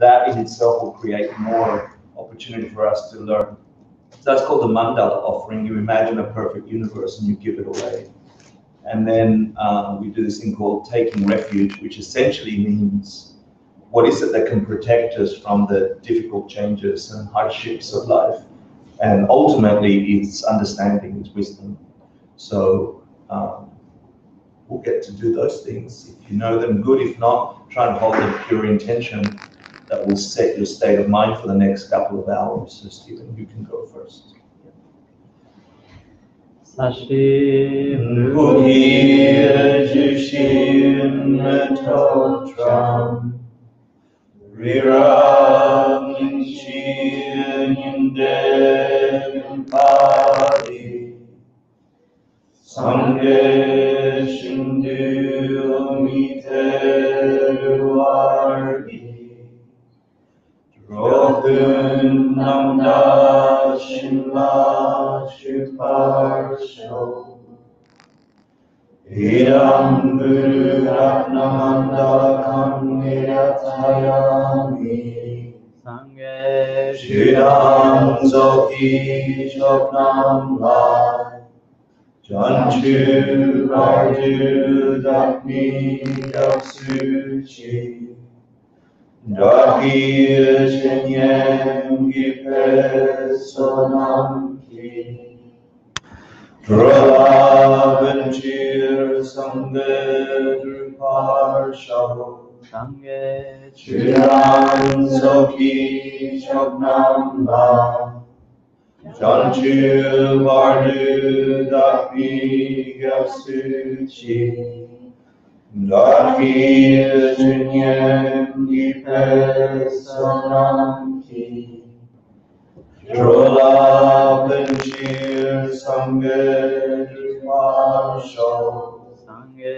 that in itself will create more opportunity for us to learn. So that's called the mandala offering. You imagine a perfect universe and you give it away. And then we do this thing called taking refuge, which essentially means what is it that can protect us from the difficult changes and hardships of life? And ultimately, it's understanding, it's wisdom. So we'll get to do those things. If you know them, good. If not, try and hold a pure intention that will set your state of mind for the next couple of hours. So Stephen, you can go first. Sashim Buddhi Jushin Metotram Riram Shin Yinde Padi Sangye Shindu Miteruargi Drogun Namda Shimla Shuparsho Idam Guru Ratnamanda Kamniratayami Sangye Shidam Zoki Shoknam Lai Janchu Vardu Dakni Daksuchi Daki Shenyem Gipe Sonam Ki Dralavanchir Sangye Drupar Shavo Sangye Chiran Soki Shoknam La Janchu Vardu Dakni Gasuchi Daki Shenyem Gipe Sonam Ki Drola Benchir Sangye Drupasho Sangye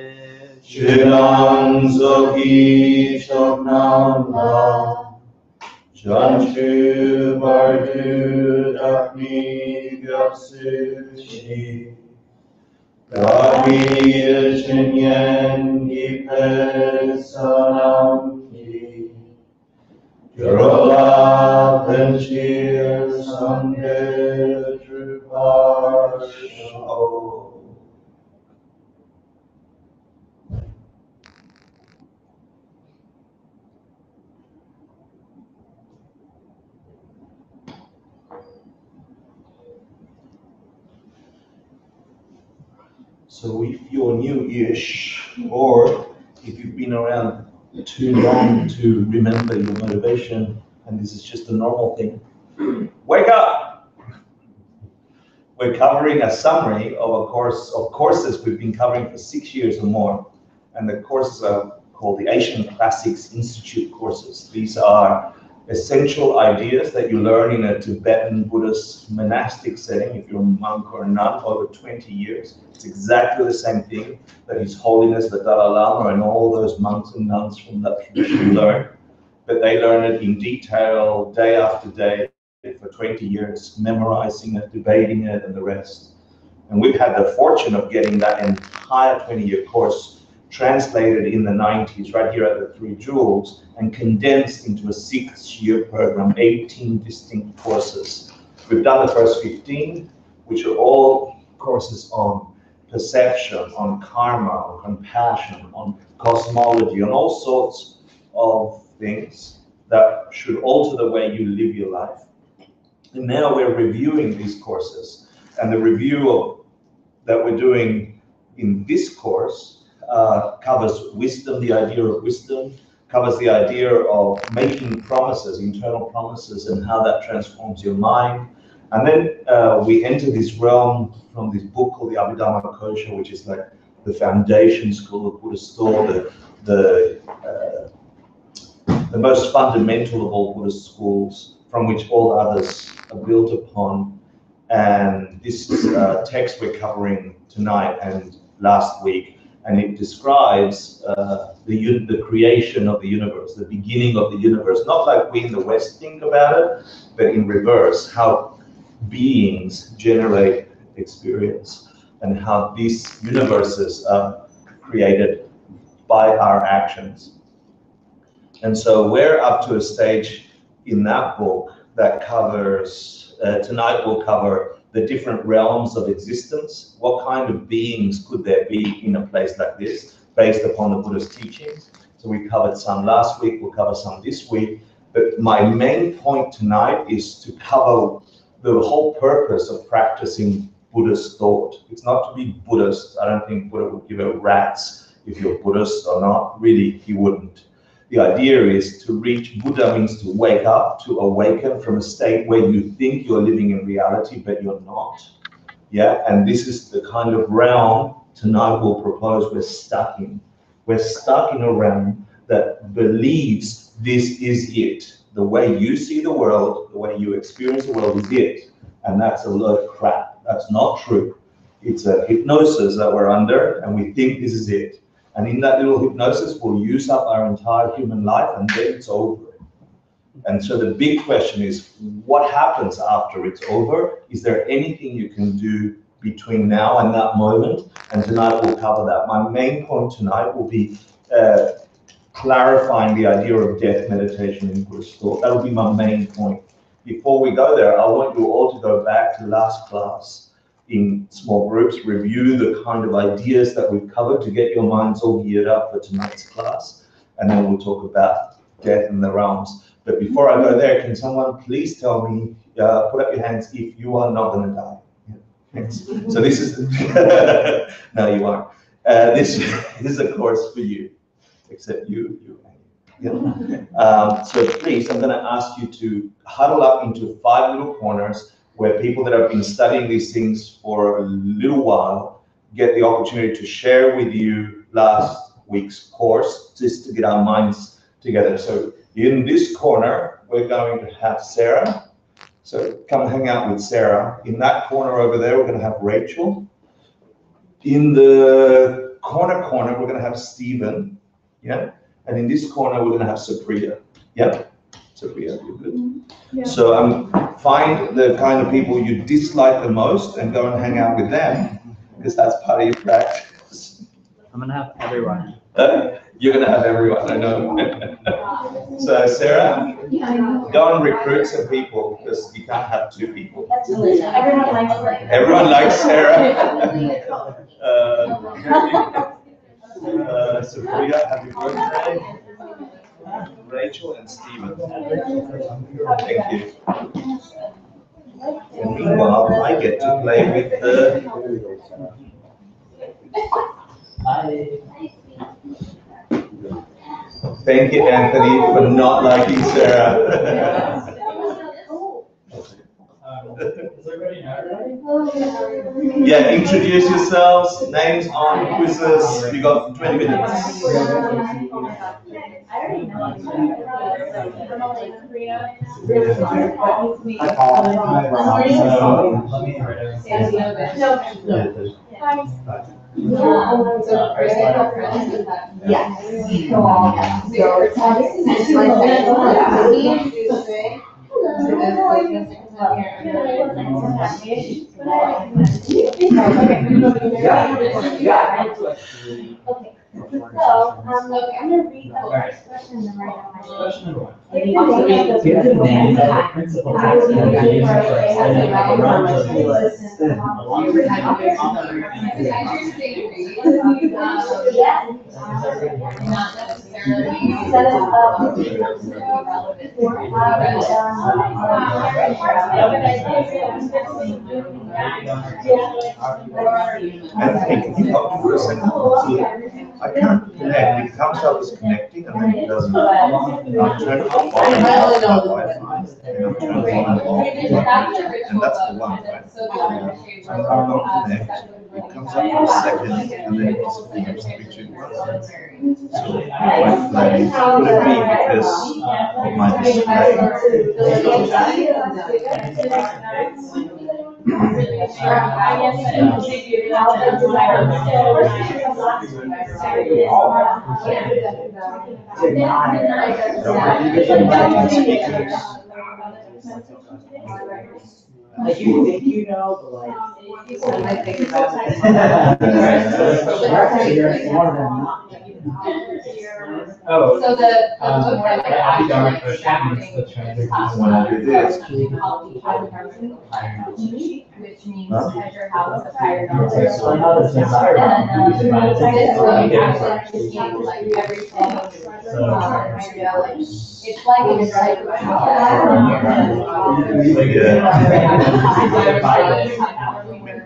Shiran Zoki Shoknam La Janchu Vardu Dakni Gasuchi Daki Shenyem Gipe Sonam Ki Drola Benchir Sangye Drupasho. So if you're new-ish, or if you've been around too long to remember your motivation, and this is just a normal thing, wake up! We're covering a summary of a course of courses we've been covering for 6 years or more, and the courses are called the Asian Classics Institute courses. These are essential ideas that you learn in a Tibetan Buddhist monastic setting, if you're a monk or a nun, over 20 years. It's exactly the same thing that His Holiness the Dalai Lama and all those monks and nuns from that tradition learn. But they learn it in detail, day after day, for 20 years, memorizing it, debating it, and the rest. And we've had the fortune of getting that entire 20-year course translated in the 90s, right here at the Three Jewels, and condensed into a 6-year program, 18 distinct courses. We've done the first 15, which are all courses on perception, on karma, on compassion, on cosmology, on all sorts of things that should alter the way you live your life. And now we're reviewing these courses, and the review that we're doing in this course covers wisdom, the idea of wisdom, covers the idea of making promises, internal promises, and how that transforms your mind. And then we enter this realm from this book called the Abhidharma Kosha, which is like the foundation school of Buddhist thought, the most fundamental of all Buddhist schools, from which all others are built upon. And this is a text we're covering tonight and last week. And it describes the creation of the universe, the beginning of the universe, not like we in the West think about it, but in reverse, how beings generate experience and how these universes are created by our actions. And so we're up to a stage in that book that covers, tonight we'll cover the different realms of existence. What kind of beings could there be in a place like this, based upon the Buddha's teachings? So we covered some last week, we'll cover some this week. But my main point tonight is to cover the whole purpose of practicing Buddhist thought. It's not to be Buddhist. I don't think Buddha would give a rat's if you're Buddhist or not. Really, he wouldn't. The idea is to reach, Buddha means to wake up, to awaken from a state where you think you're living in reality, but you're not. Yeah, and this is the kind of realm tonight we'll propose we're stuck in. We're stuck in a realm that believes this is it. The way you see the world, the way you experience the world is it. And that's a load of crap. That's not true. It's a hypnosis that we're under, and we think this is it. And in that little hypnosis, we'll use up our entire human life, and then it's over. And so the big question is, what happens after it's over? Is there anything you can do between now and that moment? And tonight we'll cover that. My main point tonight will be clarifying the idea of death meditation in Buddhist thought. That will be my main point. Before we go there, I want you all to go back to last class in small groups, review the kind of ideas that we've covered to get your minds all geared up for tonight's class, and then we'll talk about death and the realms. But before I go there, can someone please tell me, put up your hands if you are not going to die? Yeah, thanks. So this is, no, you aren't. This is a course for you, except you. Yeah. So please, I'm going to ask you to huddle up into 5 little corners where people that have been studying these things for a little while get the opportunity to share with you last week's course, just to get our minds together. So in this corner, we're going to have Sarah. So come hang out with Sarah. In that corner over there, we're going to have Rachel. In the corner, we're going to have Stephen. Yeah. And in this corner, we're going to have Supriya. Yeah. Supriya, you're good. Yeah. So find the kind of people you dislike the most and go and hang out with them, because that's part of your practice. I'm going to have everyone. You're going to have everyone, I know. So Sarah, go and recruit some people, because you can't have 2 people. Everyone likes Sarah. Everyone likes Sarah. Supriya, happy birthday. Rachel and Stephen. Thank you. And meanwhile, I get to play with the... Thank you, Anthony, for not liking Sarah. Is everybody ready? Yeah, introduce yourselves, names on quizzes. You got 20 minutes. Okay. So, I'm going to read the first question and then write down my question. Do you have the name of the principal text and the name of Not necessarily. I can't connect. It comes up as connecting and then it doesn't. I'll turn it off. Wi-Fi. And that's the one, right? I can't connect. It comes up for a second and then it disappears. So could it be because of my Like you think you know, but like I think about it. Oh. So the book that The I academic actually version is is the transition. When I did this. Which means Huh? treasure house of higher So I knowledge. know this entire And this book Yeah. actually contains like everything. Like, it's like an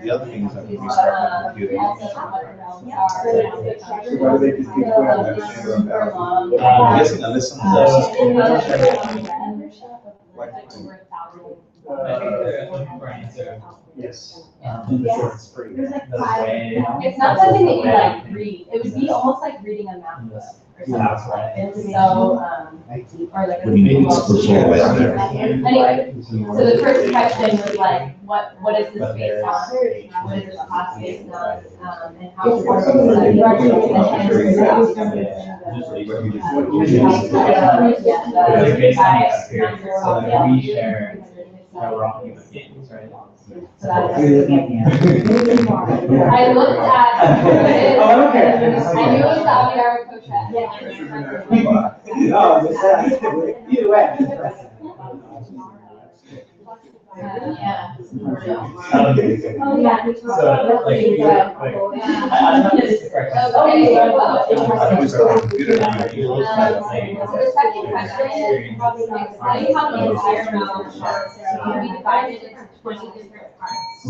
The other thing is I can restart my computer. Why do they just keep going on that share about? I'm guessing unless someone else is talking. Yes. It's free. It's not something that you like read. It would be almost like reading a math book. That's right. It's so, or like. What do you mean it's all the way out there? Anyway, so the first question was like, what is this based on? What is this class based on? And how is We share that we're all human beings, right? So I looked at. Oh, okay. I knew it was Saudi Arabia. Either way. Yeah. Oh, yeah. So, like, I'm not this is the correct answer. I can restart my computer. So the second question is, explain how the entire realm can be divided into 20 different parts.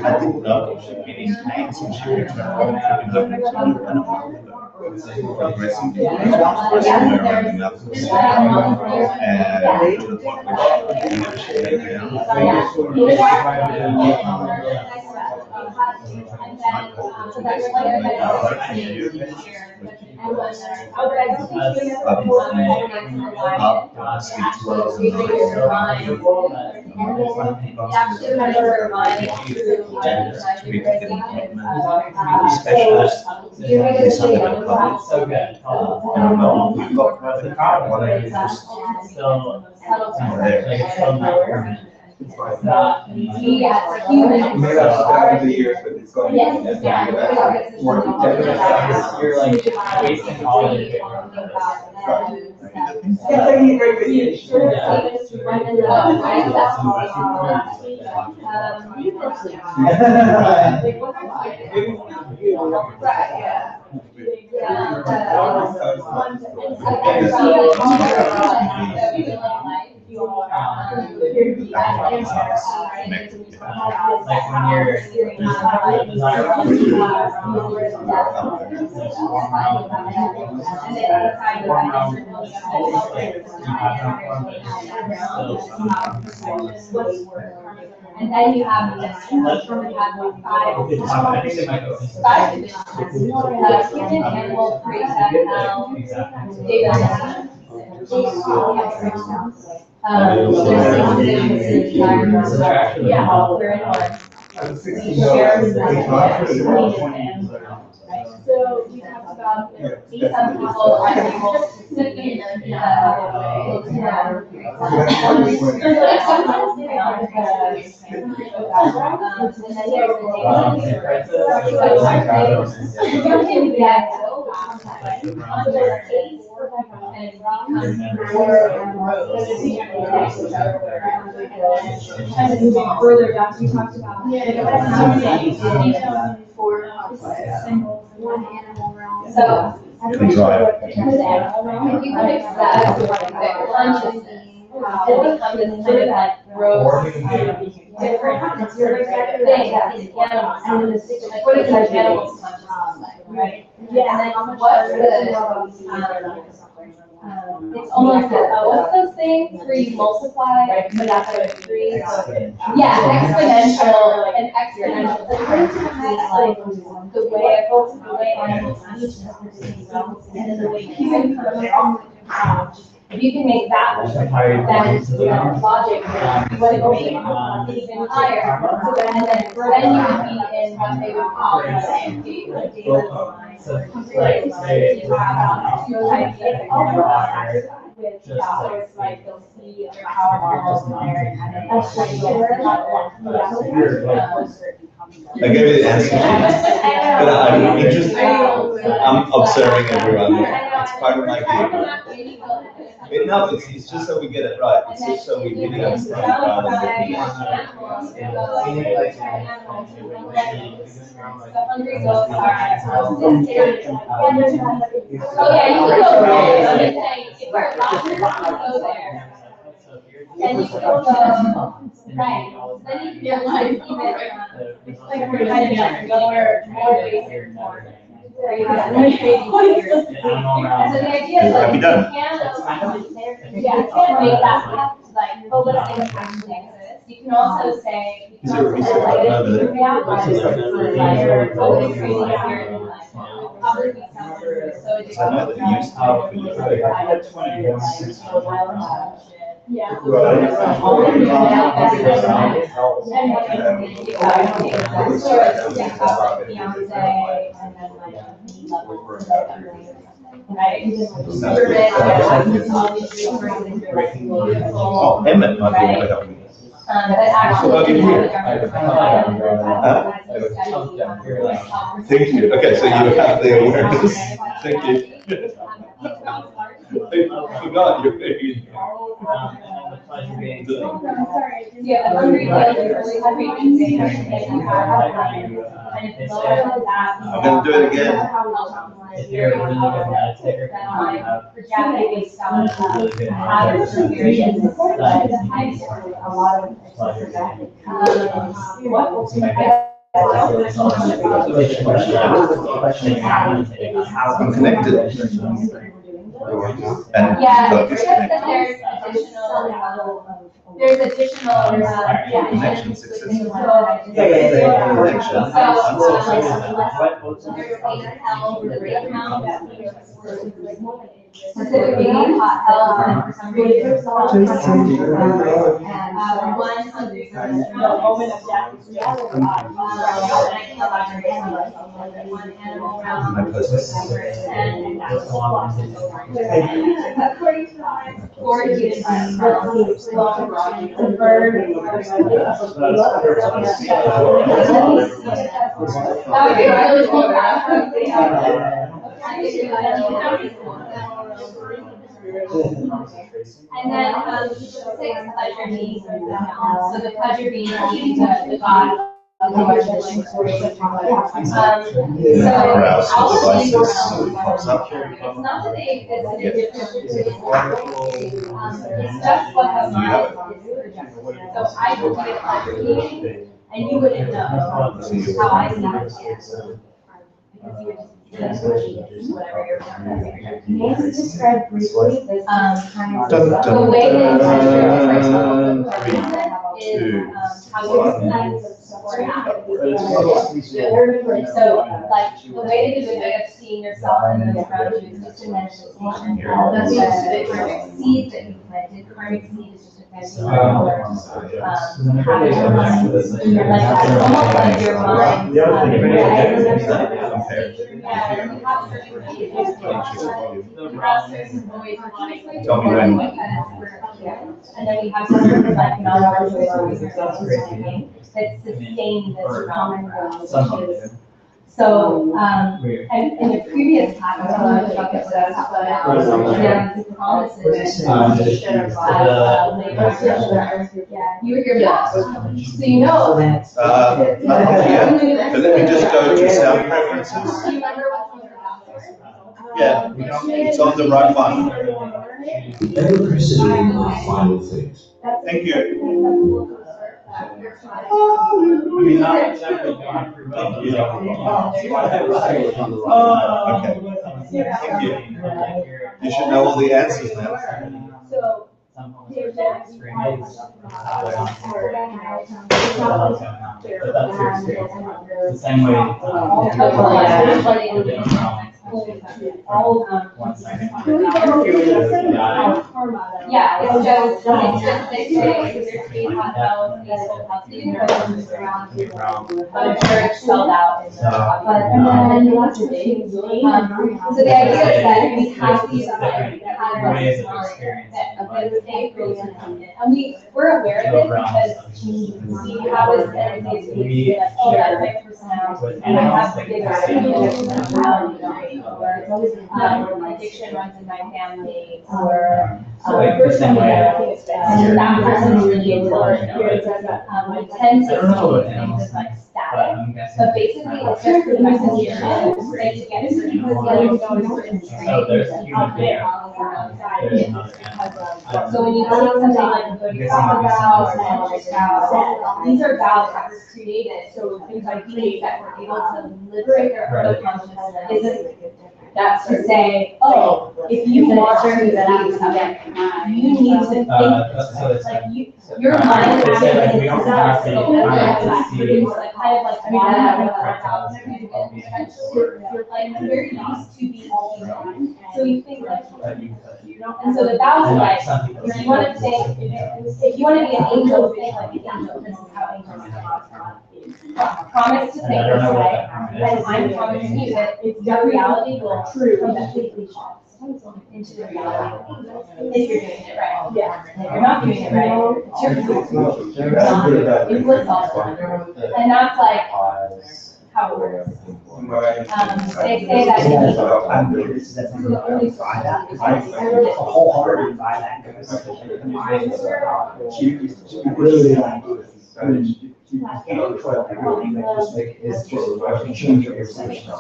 I didn't know. Some sharing progressing somewhere around the mouth. And to the point where she never shut that specialist in something like public. So good. We've got perfect what I do just Still, there. like, it's still not permanent. We as humans. Maybe I'll start in the years, but it's going. Yes, yeah. More You're like wasting all your day. Like when you're and then you have this, you have five divisions. Human, animal, pre-tactile, data. Yeah, we're in one. So we talked about some people are able to sit in and Further down, we talked about. One animal realm. So, Can drive. if you could accept that consciousness has become this kind of like gross, different sort of thing in animals. Like, what is an animal's consciousness like, right? Yeah. And then what's it's almost what's those things where you multiply, right? But after 3. Yeah, exponential and exponential. Like the way animals teach, and then the way human If you can make that, then logic, what it will be even higher. And then you would be in what they would call the AMP, like data line. So, Like, you have two types of with, so it's like you'll see a power model there, and then that's like, I gave you the answer, but I'm interested. I'm observing everyone. It's part of my game. No, it's just so we get it right. It's just so we really understand it rather than The hungry ghosts are. Oh yeah, you can go there. I'm just saying, if we're allowed to go there. Then you can go, right, then you can like even, like we're kind of like lower, more basic, more. Where you have really crazy figures. So the idea is like, you can, yeah, you can make that like, oh, let's say it's actually exists. You can also say, you can also say like, oh, it's crazy here, and like, probably be something, so it I know that you used to. yeah. Oh, Emmett might be able to help me. But actually, Thank you. Okay, so you have the awareness. Thank you. I forgot you're very. Yeah, the hungry ghost is really creeping data that you have, and if it's lower than that. I'm gonna do it again. If you're really good at it, Projecting based on patterns of variance. I'm connected. And Yeah, got it's just that disconnected. there's additional Connection successful. Specifically, hot health, and for some reason, one moment of death. My process. And then, six pleasure beings. So the pleasure being the God. So Aroused devices pops up. it's not that they exist in a different it's just what the mind is projecting. So I would be a pleasure being, and you wouldn't know how I see it. Because you would just whatever you're Can you describe briefly this kind of? Dun, dun, the way that dun. is how you decide before and after. So, like, the way to do it of seeing yourself and those around you is just a manifestation. The karmic seed that you planted, karmic seed is just a fancy word for habit of mind. Like, that's almost like your mind. Yeah, you have certain behaviors. Tell me when. And then we have certain like non-verbal that sustain this common ground, which is so. And in the previous time, I don't know about this, but promises. You were here last, so you know. Not yet. But let me just go to sound preferences. Do you remember what some of the Yeah, it's on the right one. Electricity in my final things. Thank you. I mean, not exactly going through. Thank you. Okay. Thank you. You should know all the answers now. The same way. Yeah, it's just they say there's three hot cells, these whole healthy universes around but I'm sure it's spelled out in the So so the idea is that we have these Different patterns ways of that experiencing stay really consistent. And we're aware of it because we have this tendency to be like, oh, that's my personality. And I have to figure out personality trait, or addiction runs in my family, or So like the same way. that person's really important. I tend to I don't know what see animals things as like but static. I'm guessing. But basically, it's just the message you're saying to get a certain certain So there's a human being. There's another animal. So when you look at something like the Bodhisattva vow or Tantric vow, these are vows that were created, so things like beings that were able to liberate their own consciousness. That's to say, oh, if you want to be something, you need to think, So it's like your mind They say, like, we actually don't have to produce like kind of like you're like very used to be human. So you think like, and so the vows are like, if you want to think, if you want to be an angel, think like an angel. This is how angels are. Promise to think this way, and I'm promising you that your reality will completely shift into the reality if you're doing it right. Yeah. If you're not doing it right, it's your influence also. And that's like how it works. They say that wholeheartedly buy that. She really like it's just change your perception. I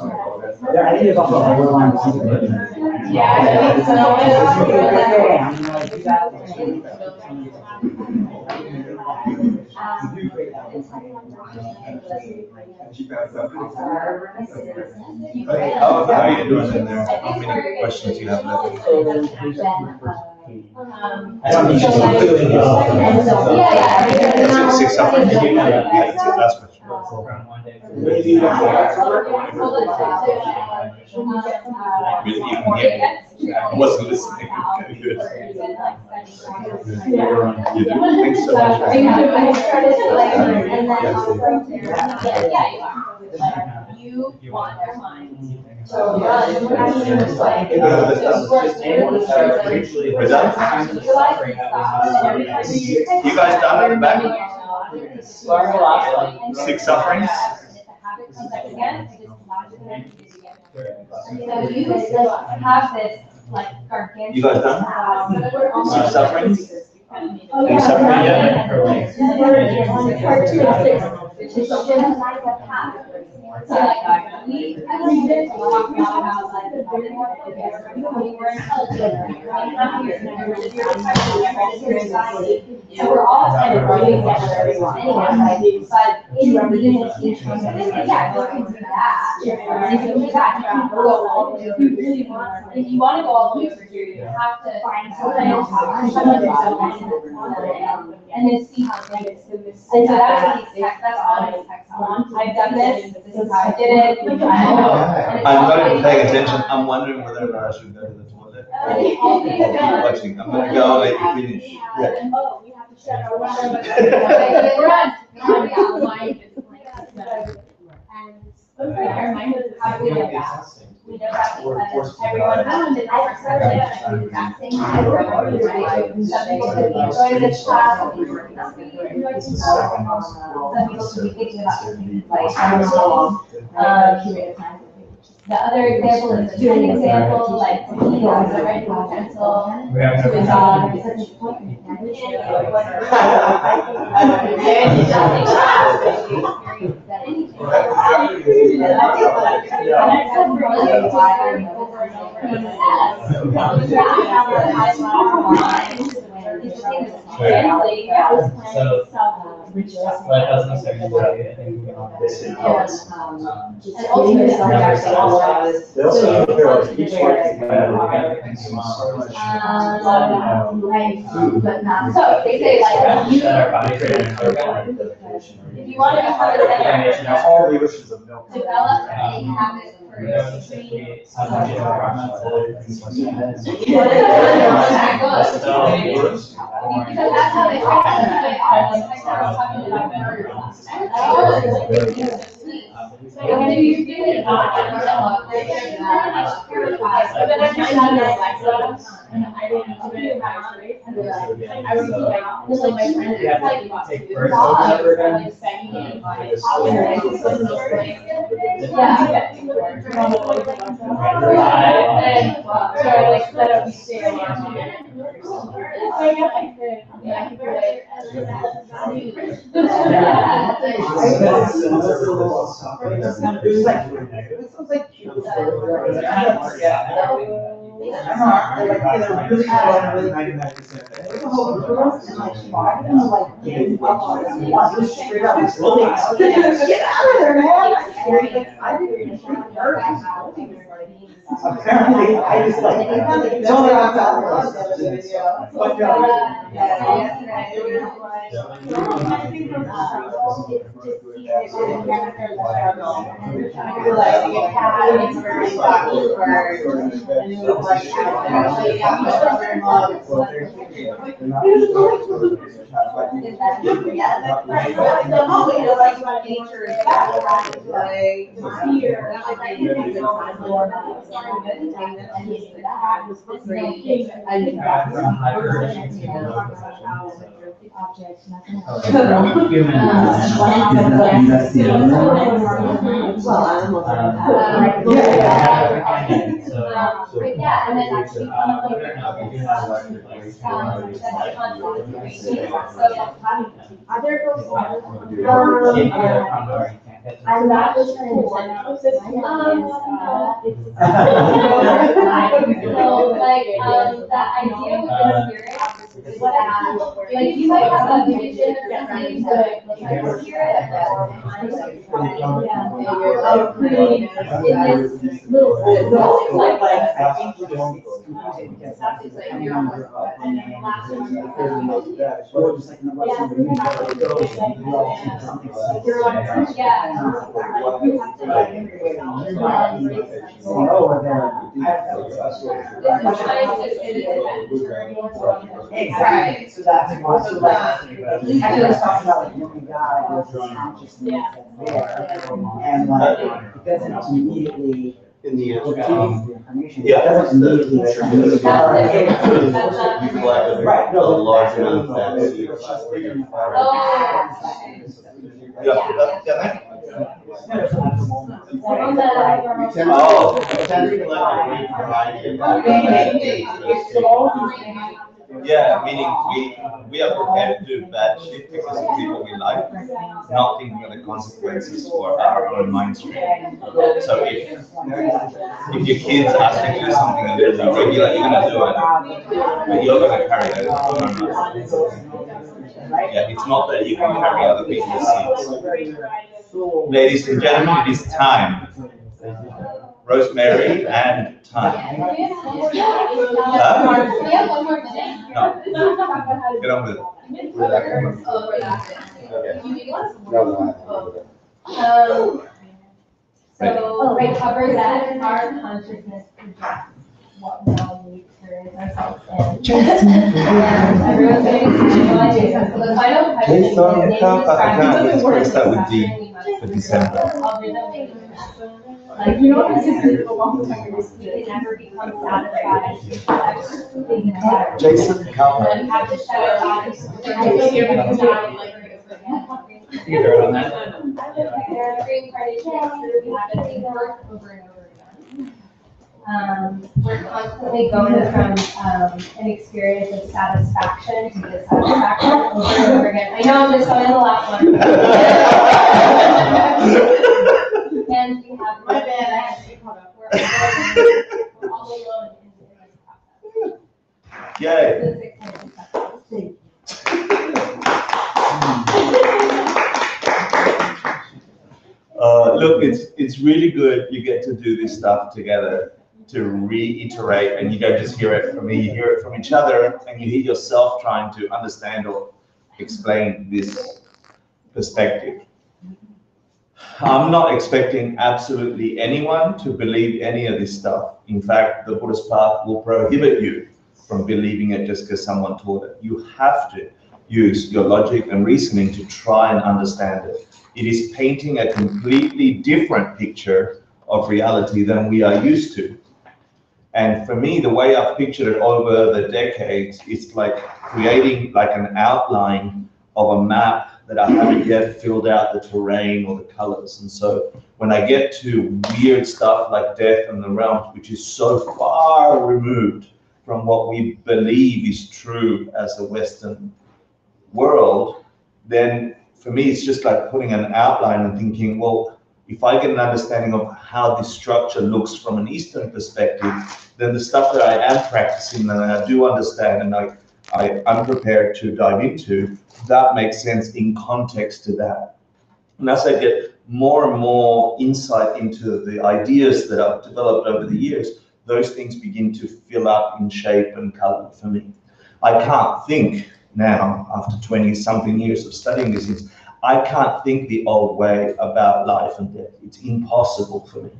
think there's also a borderline. Yeah, I think so. How are you doing in there? How many questions do you have left? I don't need to Six sufferings. That's the last question. from one day to the Really, you can hear me. I wasn't listening. Good. Thanks so much. You want their mind. We're done? You guys done in the back? Six sufferings? So you have this like gargantuan. You guys done? Six sufferings? Oh, Any suffering yet? So like we did talk about like the more intelligent, so we're all kind of growing together anyway, but in the each one, yeah, go and do that. And if you do that, if you want to go all the way over here, you have to find someone and then see how it is. And so that's what these texts, that's all these texts are. I've done this is how I did it. I'm not even paying attention. I'm wondering whether or not I should go to the toilet. I'll keep watching. I'm gonna go and let you finish. Yeah. Oh, we have to shut our water. And our mind is how do we get that? We know that because everyone has a different perspective. Some people could be enjoying this class, some people could be thinking about things like the other example is an example, like he has a red pencil to a dog. But that's not second way, I think we can this. And ultimately, so they say like you, if you want to become a center, All the oceans of milk. develop a habit Because that's how they Apparently, I just like, it's only on top of yeah, and then actually I'm not just trying to. That idea with the spirit is what I like. You might have a vision or something, but like the spirit of creating in this little like I think we're going to Exactly. So that's also like, I was talking about like looking God was consciousness there, and like it doesn't immediately. In the It gives the information. Yeah. It doesn't immediately. Right. A large amount of fat. Yeah, meaning we are prepared to do bad shit because of people we like, not thinking of the consequences for our own mind stream. So if your kids ask you to do something and they're irregular, you're gonna do it, but you're gonna carry it over. Yeah, it's not that you can carry other people's seeds. Ladies and gentlemen, it is time. Rosemary and time. We have one more minute. No. Get on with it. So it covers that our consciousness projects what we experience ourselves in. And everyone's getting excited. So the final question is, Let's start with D for December. Like, you know, this is a long time ago. You can never become satisfied. Jason, come And you have to shut it off. I feel like everything's down, like, You throw it on that. Reincarnation, we have to think over and over again. We're constantly going from an experience of satisfaction to dissatisfaction over and over again. I know I'm just on the last one. And we have my bad. I have to caught up. We're all alone in this process. Yay. Look, it's really good you get to do this stuff together, to reiterate, and you don't just hear it from me, you hear it from each other, and you hear yourself trying to understand or explain this perspective. I'm not expecting absolutely anyone to believe any of this stuff. In fact, the Buddhist path will prohibit you from believing it just because someone taught it. You have to use your logic and reasoning to try and understand it. It is painting a completely different picture of reality than we are used to. And for me, the way I've pictured it over the decades, it's like creating like an outline of a map that I haven't yet filled out the terrain or the colors. And so when I get to weird stuff like death and the realms, which is so far removed from what we believe is true as a Western world, then for me, it's just like putting an outline and thinking, well, if I get an understanding of how this structure looks from an Eastern perspective, then the stuff that I am practicing and I do understand and I'm prepared to dive into, that makes sense in context to that. And as I get more and more insight into the ideas that I've developed over the years, those things begin to fill up in shape and color for me. I can't think now, after 20-something years of studying these things, I can't think the old way about life and death. It's impossible for me.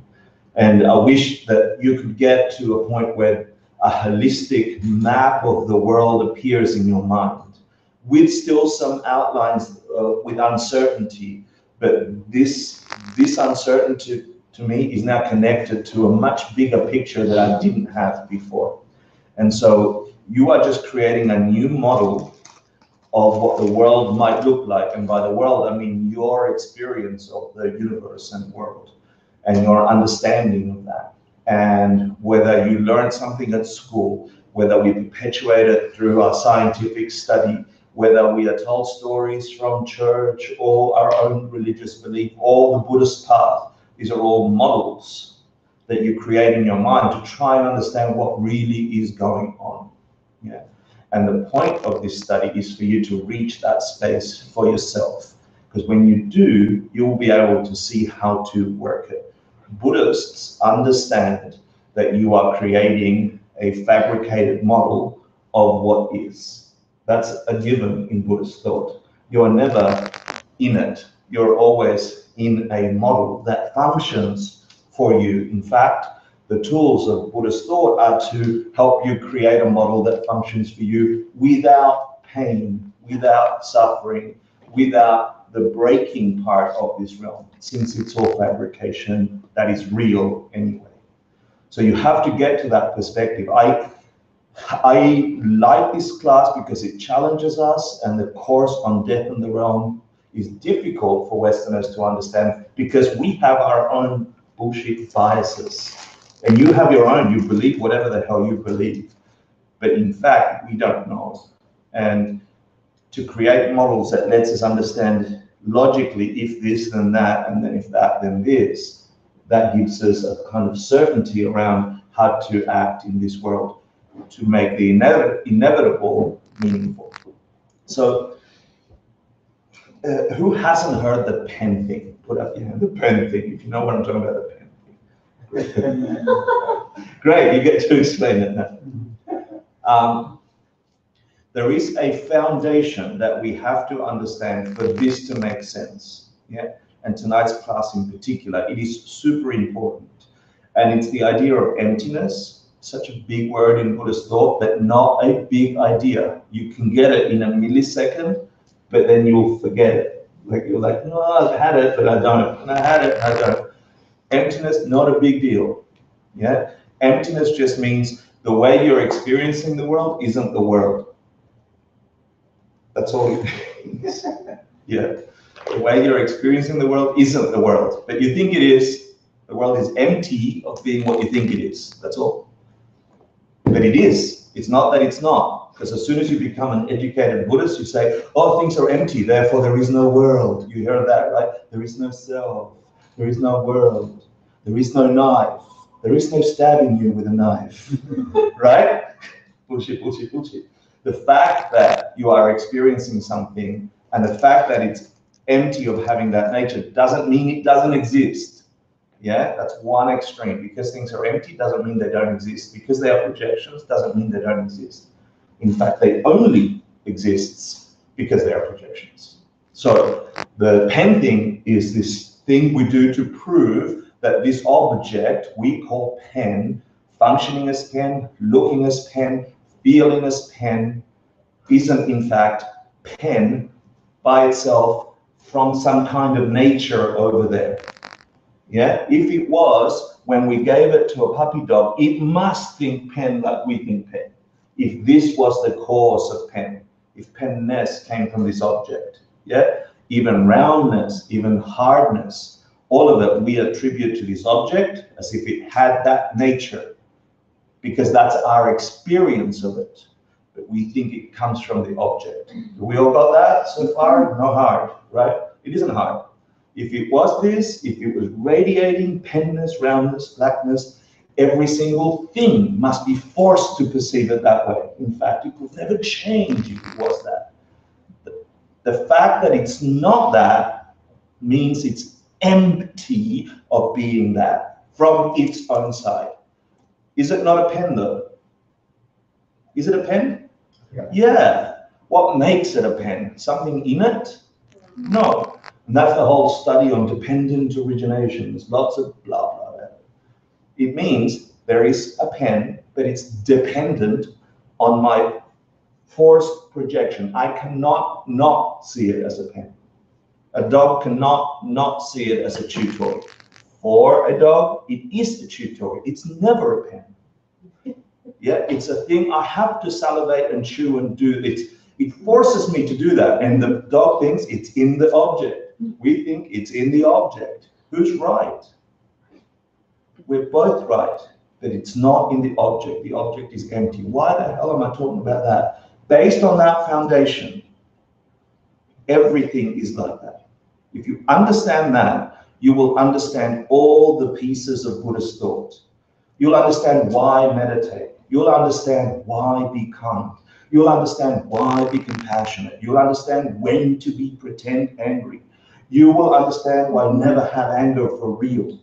And I wish that you could get to a point where a holistic map of the world appears in your mind, with still some outlines with uncertainty. But this uncertainty to me is now connected to a much bigger picture that I didn't have before. And so you are just creating a new model of what the world might look like. And by the world, I mean your experience of the universe and world and your understanding of that. And whether you learn something at school, whether we perpetuate it through our scientific study, whether we are told stories from church or our own religious belief, or the Buddhist path, these are all models that you create in your mind to try and understand what really is going on. Yeah. And the point of this study is for you to reach that space for yourself. Because when you do, you'll be able to see how to work it. Buddhists understand that you are creating a fabricated model of what is. That's a given in Buddhist thought. You're never in it. You're always in a model that functions for you. In fact, the tools of Buddhist thought are to help you create a model that functions for you without pain, without suffering, without the breaking part of this realm, since it's all fabrication that is real anyway. So you have to get to that perspective. I like this class because it challenges us, and the course on death in the realm is difficult for Westerners to understand because we have our own bullshit biases. And you have your own, you believe whatever the hell you believe. But in fact, we don't know. And to create models that lets us understand logically if this, then that, and then if that, then this, that gives us a kind of certainty around how to act in this world to make the inevitable meaningful. So who hasn't heard the pen thing? Put up your hand, the pen thing, if you know what I'm talking about, the pen. Great, you get to explain it now. There is a foundation that we have to understand for this to make sense. Yeah, and tonight's class in particular, it is super important. And it's the idea of emptiness, such a big word in Buddhist thought, but not a big idea. You can get it in a millisecond, but then you'll forget it. Like you're like, no, I've had it, but I don't. And I had it, I don't. Emptiness, not a big deal. Yeah, emptiness just means the way you're experiencing the world isn't the world. That's all it means. Yeah, the way you're experiencing the world isn't the world, but you think it is. The world is empty of being what you think it is. That's all. But it is. It's not that it's not. Because as soon as you become an educated Buddhist, you say, oh, things are empty, therefore there is no world. You hear that, right? There is no self. There is no world. There is no knife. There is no stabbing you with a knife. Right? Bullshit, bullshit, bullshit. The fact that you are experiencing something and the fact that it's empty of having that nature doesn't mean it doesn't exist. Yeah, that's one extreme. Because things are empty doesn't mean they don't exist. Because they are projections doesn't mean they don't exist. In fact, they only exist because they are projections. So the pen thing is this thing we do to prove that this object we call pen, functioning as pen, looking as pen, feeling as pen, isn't in fact pen by itself from some kind of nature over there. Yeah, if it was, when we gave it to a puppy dog, it must think pen like we think pen. If this was the cause of pen, if penness came from this object, yeah, even roundness, even hardness, all of it we attribute to this object as if it had that nature, because that's our experience of it. But we think it comes from the object. We all got that so far? Not hard, right? It isn't hard. If it was this, if it was radiating penness, roundness, blackness, every single thing must be forced to perceive it that way. In fact, it would never change if it was that. The fact that it's not that means it's empty of being that from its own side. Is it not a pen though? Is it a pen? Yeah. What makes it a pen? Something in it? No. And that's the whole study on dependent origination. There's lots of blah, blah, blah. It means there is a pen, but it's dependent on my forced projection. I cannot not see it as a pen. A dog cannot not see it as a chew toy. For a dog, it is a chew toy. It's never a pen. Yeah, it's a thing I have to salivate and chew and do. It forces me to do that, and the dog thinks it's in the object. We think it's in the object. Who's right? We're both right, that it's not in the object. The object is empty. Why the hell am I talking about that? Based on that foundation, everything is like that. If you understand that, you will understand all the pieces of Buddhist thought. You'll understand why meditate. You'll understand why be kind. You'll understand why be compassionate. You'll understand when to be pretend angry. You will understand why never have anger for real.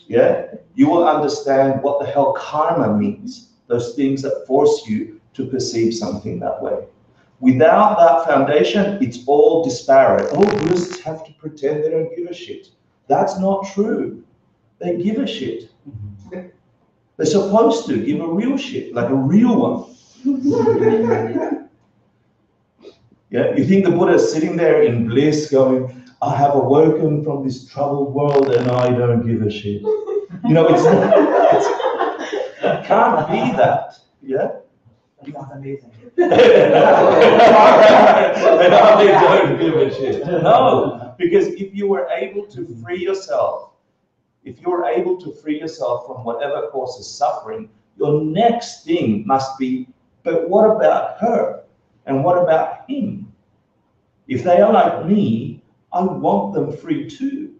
Yeah? You will understand what the hell karma means. Those things that force you to perceive something that way. Without that foundation, it's all disparate. Oh, Buddhists have to pretend they don't give a shit. That's not true. They give a shit. They're supposed to give a real shit, like a real one. Yeah, you think the Buddha is sitting there in bliss going, I have awoken from this troubled world and I don't give a shit. You know, it can't be that. Yeah? That sounds amazing. And I don't give a shit. No, because if you were able to free yourself, if you're able to free yourself from whatever causes suffering, your next thing must be, but what about her? And what about him? If they are like me, I want them free too.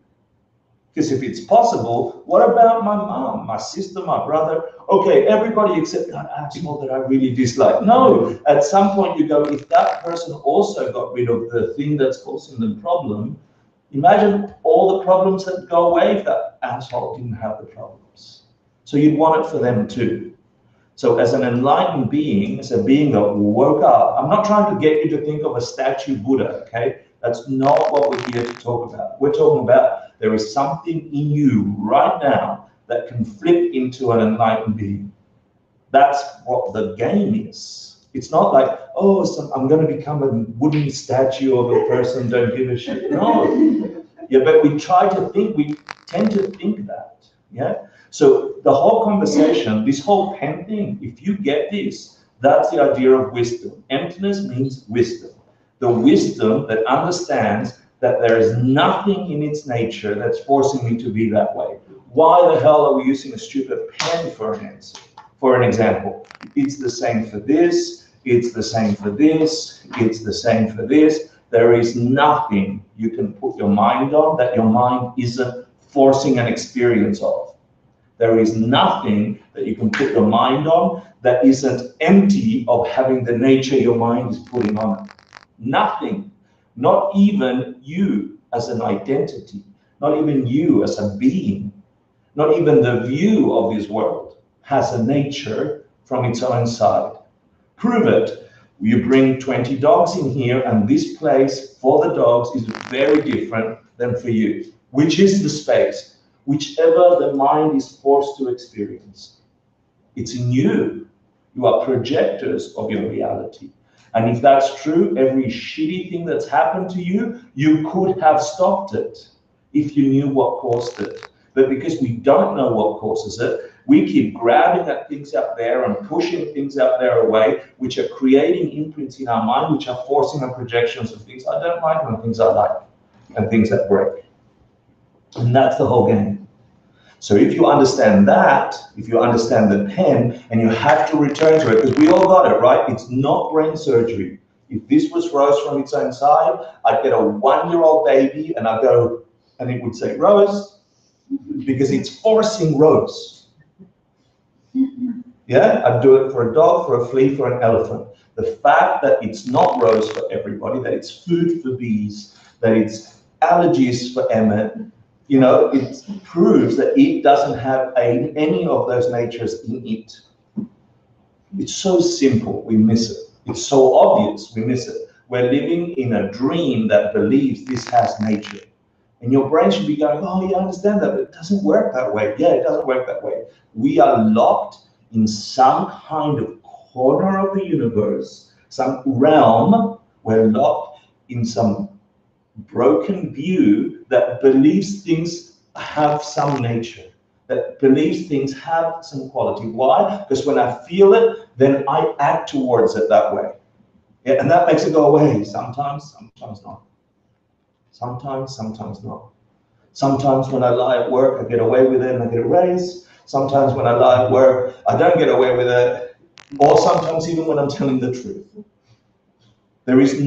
Because if it's possible, what about my mom, my sister, my brother? Okay, everybody except that asshole that I really dislike. No, at some point you go, if that person also got rid of the thing that's causing them problem, imagine all the problems that go away if that asshole didn't have the problems. So you'd want it for them too. So as an enlightened being, as a being that woke up, I'm not trying to get you to think of a statue Buddha, okay? That's not what we're here to talk about. We're talking about there is something in you right now that can flip into an enlightened being. That's what the game is. It's not like, oh, I'm going to become a wooden statue of a person, don't give a shit. No. Yeah, but we tend to think that. Yeah. So the whole conversation, this whole pen thing, if you get this, that's the idea of wisdom. Emptiness means wisdom. The wisdom that understands that there is nothing in its nature that's forcing me to be that way. Why the hell are we using a stupid pen for an answer? For an example, it's the same for this, it's the same for this, it's the same for this. There is nothing you can put your mind on that your mind isn't forcing an experience of. There is nothing that you can put your mind on that isn't empty of having the nature your mind is putting on it. Nothing, not even you as an identity, not even you as a being, not even the view of this world has a nature from its own side. Prove it. You bring 20 dogs in here and this place for the dogs is very different than for you. which is the space, whichever the mind is forced to experience. It's in you. You are projectors of your reality. And if that's true, every shitty thing that's happened to you, you could have stopped it if you knew what caused it. But because we don't know what causes it, we keep grabbing at things out there and pushing things out there away, which are creating imprints in our mind, which are forcing our projections of things I don't like and things I like, and things that break. And that's the whole game. So if you understand that, if you understand the pen, and you have to return to it, because we all got it, right? It's not brain surgery. If this was Rose from its own side, I'd get a 1-year-old baby and I'd go, and it would say Rose, because it's forcing Rose. Yeah, I'd do it for a dog, for a flea, for an elephant. The fact that it's not Rose for everybody, that it's food for bees, that it's allergies for Emmett, you know, it proves that it doesn't have any of those natures in it. It's so simple, we miss it. It's so obvious, we miss it. We're living in a dream that believes this has nature. And your brain should be going, oh yeah, I understand that, but it doesn't work that way. Yeah, it doesn't work that way. We are locked in some kind of corner of the universe, some realm. We're locked in some broken view that believes things have some nature, that believes things have some quality. Why? Because when I feel it, then I act towards it that way. Yeah, and that makes it go away. Sometimes, sometimes not. Sometimes, sometimes not. Sometimes when I lie at work, I get away with it and I get a raise. Sometimes when I lie at work, I don't get away with it. Or sometimes even when I'm telling the truth. There is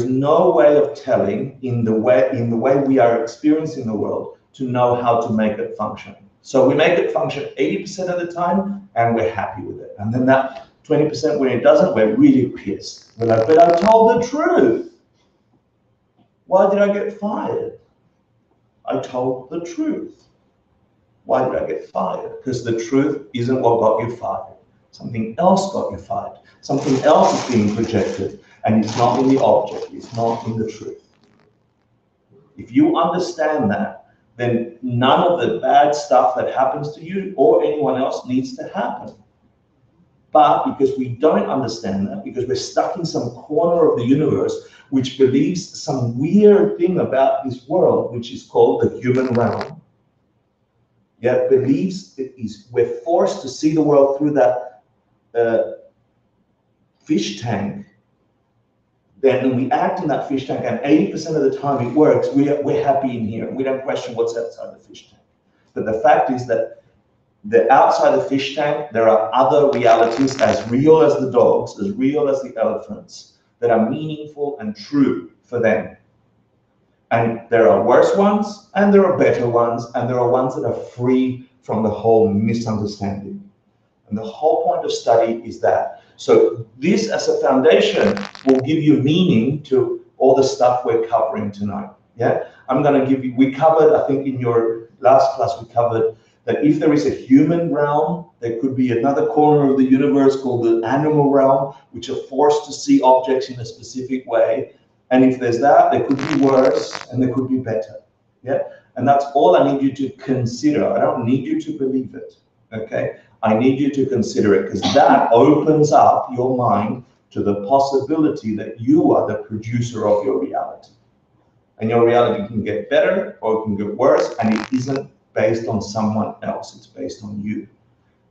no way of telling in the way we are experiencing the world to know how to make it function. So we make it function 80% of the time and we're happy with it. And then that 20% when it doesn't, we're really pissed. We're like, but I told the truth. Why did I get fired? I told the truth. Why did I get fired? Because the truth isn't what got you fired. Something else got you fired. Something else is being projected. And it's not in the object, it's not in the truth. If you understand that, then none of the bad stuff that happens to you or anyone else needs to happen. But because we don't understand that, because we're stuck in some corner of the universe which believes some weird thing about this world, which is called the human realm, yet believes we're forced to see the world through that fish tank. Then we act in that fish tank, and 80% of the time it works. We're happy in here, and we don't question what's outside the fish tank. But the fact is that outside the fish tank, there are other realities as real as the dogs, as real as the elephants, that are meaningful and true for them. And there are worse ones, and there are better ones, and there are ones that are free from the whole misunderstanding. And the whole point of study is that. So this as a foundation will give you meaning to all the stuff we're covering tonight. Yeah, I'm going to give you, we covered, I think in your last class, we covered that if there is a human realm, there could be another corner of the universe called the animal realm, which are forced to see objects in a specific way. And if there's that, there could be worse and there could be better. Yeah, and that's all I need you to consider. I don't need you to believe it. Okay, I need you to consider it, because that opens up your mind to the possibility that you are the producer of your reality. And your reality can get better or it can get worse, and it isn't based on someone else, it's based on you.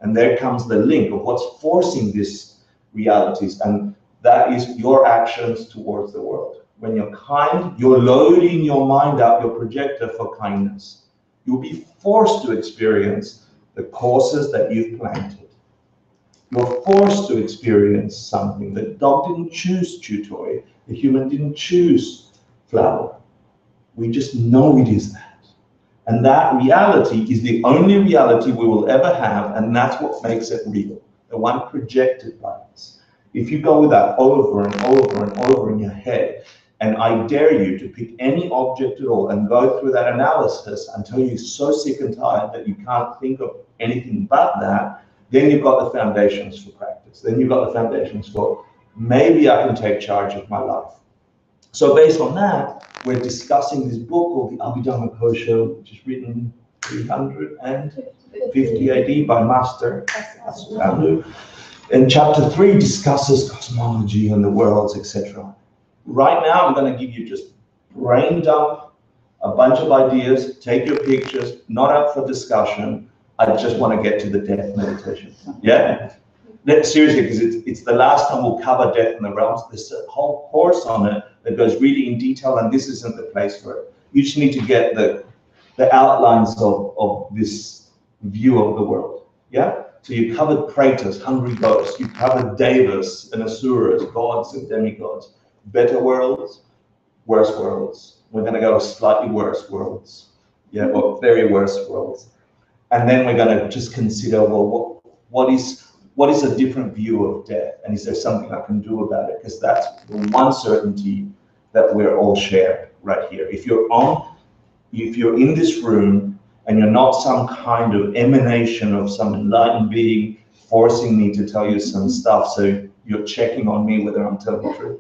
And there comes the link of what's forcing these realities, and that is your actions towards the world. When you're kind, you're loading your mind up, your projector, for kindness. You'll be forced to experience the causes that you've planted. You're forced to experience something. The dog didn't choose chew toy. The human didn't choose flower. We just know it is that. And that reality is the only reality we will ever have, and that's what makes it real, the one projected by us. If you go with that over and over and over in your head, and I dare you to pick any object at all and go through that analysis until you're so sick and tired that you can't think of anything but that, then you've got the foundations for practice. Then you've got the foundations for, maybe I can take charge of my life. So based on that, we're discussing this book called the Abhidharmakosha, which is written 350 AD by Master Aswandu. And chapter 3 discusses cosmology and the worlds, etc. Right now, I'm going to give you just brain dump, a bunch of ideas, take your pictures, not up for discussion. I just want to get to the death meditation. Yeah? Seriously, because it's the last time we'll cover death in the realms. There's a whole course on it that goes really in detail, and this isn't the place for it. You just need to get the outlines of this view of the world. Yeah? So you covered Praetas, hungry ghosts. You covered Devas and Asuras, gods and demigods. Better worlds, worse worlds. We're going to go slightly worse worlds. Yeah, or very worse worlds. And then we're going to just consider, well, what is a different view of death? And is there something I can do about it? Because that's the one certainty that we're all shared right here. If you're in this room and you're not some kind of emanation of some enlightened being forcing me to tell you some stuff, so you're checking on me whether I'm telling the truth.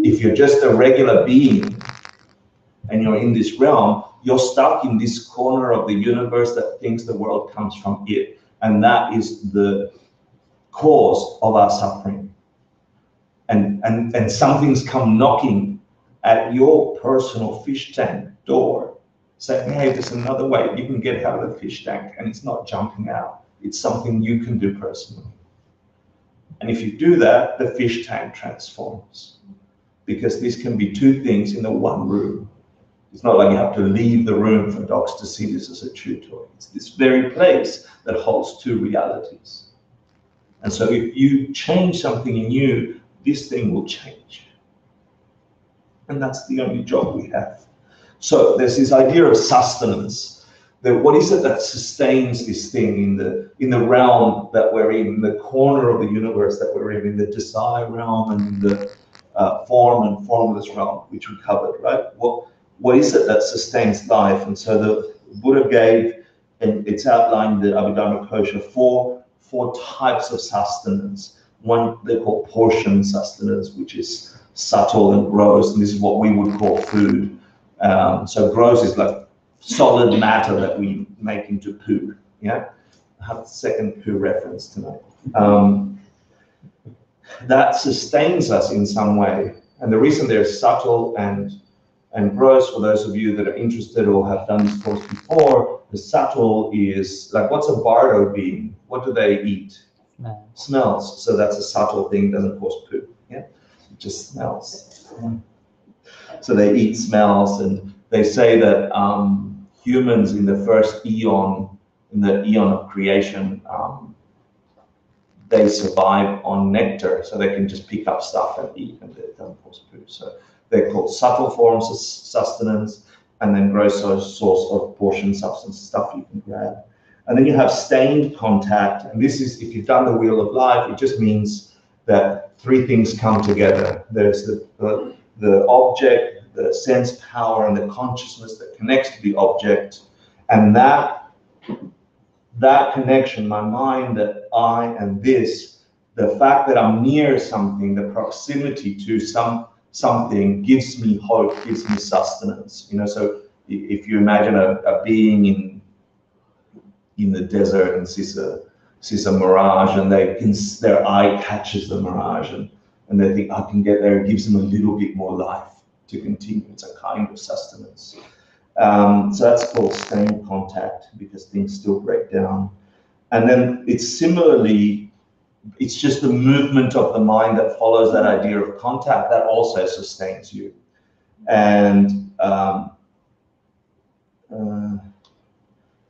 If you're just a regular being and you're in this realm, you're stuck in this corner of the universe that thinks the world comes from it. And that is the cause of our suffering. And something's come knocking at your personal fish tank door, saying, hey, there's another way you can get out of the fish tank, and it's not jumping out. It's something you can do personally. And if you do that, the fish tank transforms. Because this can be two things in the one room. It's not like you have to leave the room for dogs to see this as a tutor. It's this very place that holds two realities. And so if you change something in you, this thing will change. And that's the only job we have. So there's this idea of sustenance. That what is it that sustains this thing in the realm that we're in, the corner of the universe that we're in the desire realm and the form and formless realm, which we covered, right? What is it that sustains life? And so the Buddha gave, and it's outlined in the Abhidharmakosha, four types of sustenance. One they call portion sustenance, which is subtle and gross, and this is what we would call food. So gross is like solid matter that we make into poo. Yeah, I have a second poo reference tonight. That sustains us in some way, and the reason they're subtle and gross, for those of you that are interested or have done this course before, the subtle is like, what's a bardo being? What do they eat? Smells. So that's a subtle thing, doesn't cause poo. Yeah, it just smells. So they eat smells, and they say that humans in the first eon, in the eon of creation, they survive on nectar, so they can just pick up stuff and eat, and they don't cause poo. So they're called subtle forms of sustenance, and then gross source of portion substance, stuff you can grab. And then you have stained contact, and this is, if you've done the wheel of life, it just means that three things come together. There's the object, the sense power, and the consciousness that connects to the object, and that connection, my mind, that I and this, the fact that I'm near something, the proximity to something gives me hope, gives me sustenance. You know, so if you imagine a being in the desert and sees a mirage, and their eye catches the mirage, and they think, I can get there, it gives them a little bit more life to continue. It's a kind of sustenance. So that's called stained contact, because things still break down. And then it's similarly, it's just the movement of the mind that follows that idea of contact that also sustains you. And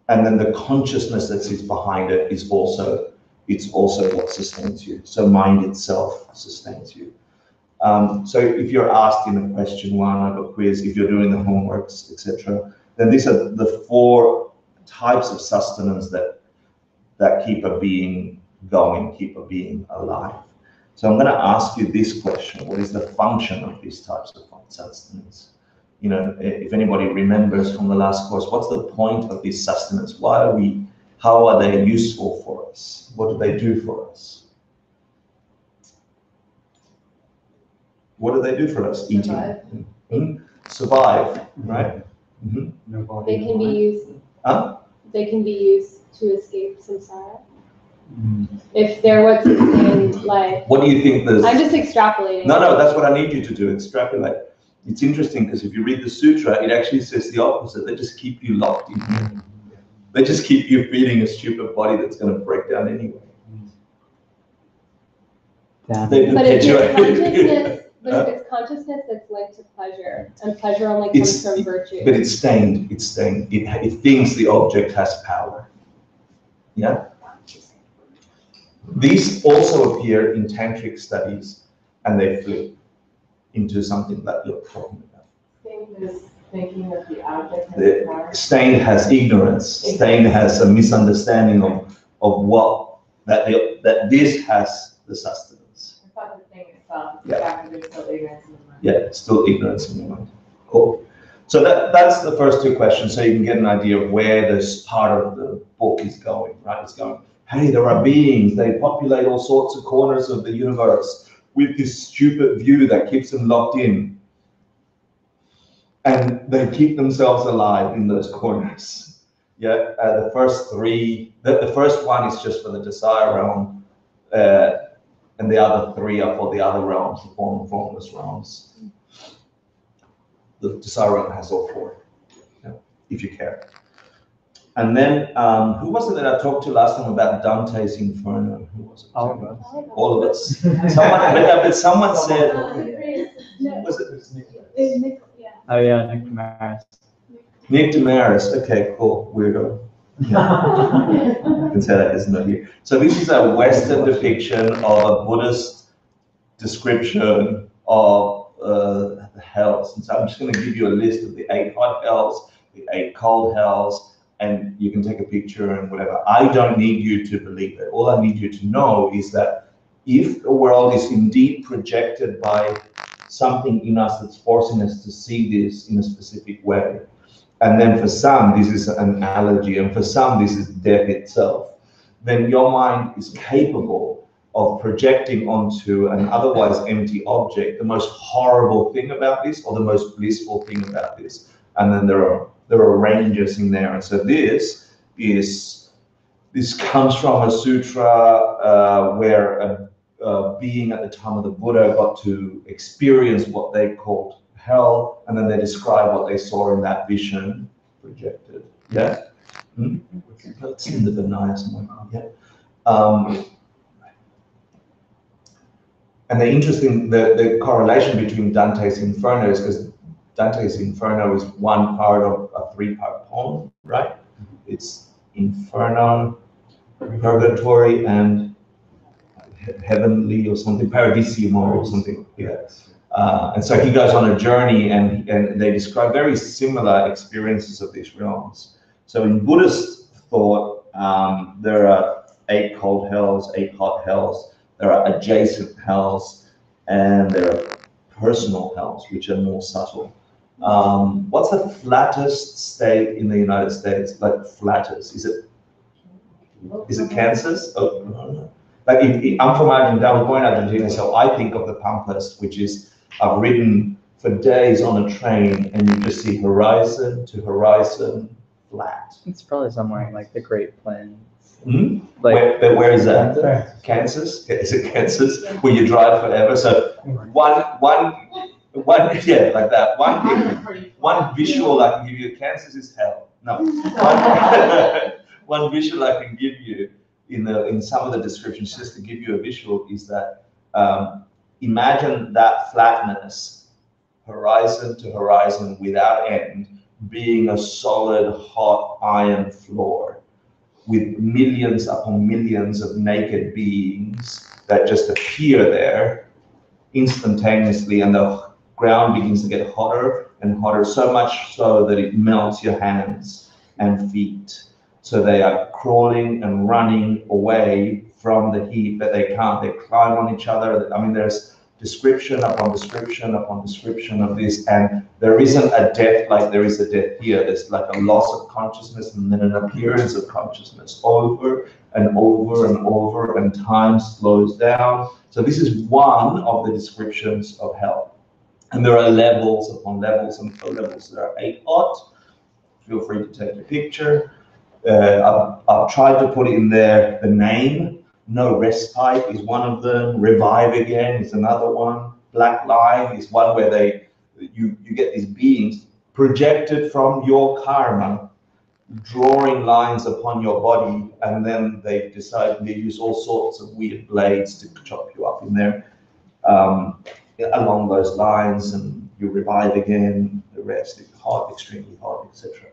then the consciousness that sits behind it is also what sustains you. So mind itself sustains you. So if you're asked in a question one of a quiz, if you're doing the homeworks, etc., then these are the four types of sustenance that keep a being going, keep a being alive. So I'm going to ask you this question: what is the function of these types of sustenance? You know, if anybody remembers from the last course, what's the point of this sustenance? How are they useful for us? What do they do for us? What do they do for us? Eating. Survive, right? They can be used. They can be used to escape samsara. If they're what's in life. What do you think there's... I'm just extrapolating. No, that's what I need you to do, extrapolate. It's interesting because if you read the sutra, it actually says the opposite. They just keep you locked in here. They just keep you feeding a stupid body that's going to break down anyway. Damn. But if it's consciousness that's linked to pleasure, and pleasure only comes from virtue. But it's stained. It's stained. It thinks the object has power. Yeah. These also appear in tantric studies, and they flip into something that you're talking about. Stained is thinking that the object has power. Stained has ignorance. Stained has a misunderstanding of what that this has the sustenance. I thought the thing itself is Yeah. the fact that there's still ignorance in the mind. Yeah, still ignorance in your mind. Cool. So that's the first two questions, so you can get an idea of where this part of the book is going, right? It's going, hey, there are beings, they populate all sorts of corners of the universe with this stupid view that keeps them locked in. And they keep themselves alive in those corners. Yeah, the first three, the first one is just for the desire realm, and the other three are for the other realms, the form and formless realms. The desire realm has all four, if you care. And then, who was it that I talked to last time about Dante's Inferno? Who was it? All of us. All of us. Someone said, was it? Oh yeah, Nick Damaris. Nick Damaris. Okay, cool. Weirdo. You can say that isn't it here. So this is a Western depiction of a Buddhist description of the hells. And so I'm just going to give you a list of the 8 hot hells, the 8 cold hells, and you can take a picture and whatever. I don't need you to believe it. All I need you to know is that if the world is indeed projected by something in us that's forcing us to see this in a specific way, and then for some this is an allergy, and for some this is death itself, then your mind is capable of projecting onto an otherwise empty object the most horrible thing about this or the most blissful thing about this. And then there are ranges in there. And so this comes from a sutra where a being at the time of the Buddha got to experience what they called hell, and then they describe what they saw in that vision projected. Yeah? That's in the Vinayas. Yeah. And the interesting, the correlation between Dante's Inferno is because Dante's Inferno is one part of a 3-part poem, right? It's Inferno, Purgatory, and Heavenly or something, Paradisimo or something. Yeah. And so he goes on a journey, and they describe very similar experiences of these realms. So in Buddhist thought, there are 8 cold hells, 8 hot hells. There are adjacent hells, and there are personal hells, which are more subtle. What's the flattest state in the United States? Like flattest? Is it Kansas? Oh, no. Like I'm from Argentina. I was born in Argentina, so I think of the Pampas, which is I've ridden for days on a train, and you just see horizon to horizon flat. It's probably somewhere in like the Great Plains. Hmm? Like where is that? Kansas? Is it Kansas? Where you drive forever? So one, yeah, like that. One visual I can give you. Kansas is hell. No. One visual I can give you in some of the descriptions, just to give you a visual, is that imagine that flatness, horizon to horizon without end, being a solid hot iron floor with millions upon millions of naked beings that just appear there instantaneously, and the ground begins to get hotter and hotter, so much so that it melts your hands and feet. So they are crawling and running away from the heat, but they can't. They climb on each other. I mean, there's description upon description upon description of this, and there isn't a death like there is a death here. There's like a loss of consciousness and then an appearance of consciousness over and over and over, and time slows down. So this is one of the descriptions of hell. And there are levels upon levels and levels. There are 8 odd. Feel free to take a picture. I've tried to put in there the name. No respite is one of them. Revive again is another one. Black line is one where you get these beings projected from your karma, drawing lines upon your body, and then they decide they use all sorts of weird blades to chop you up in there along those lines, and you revive again. The rest is hard, extremely hard, etc.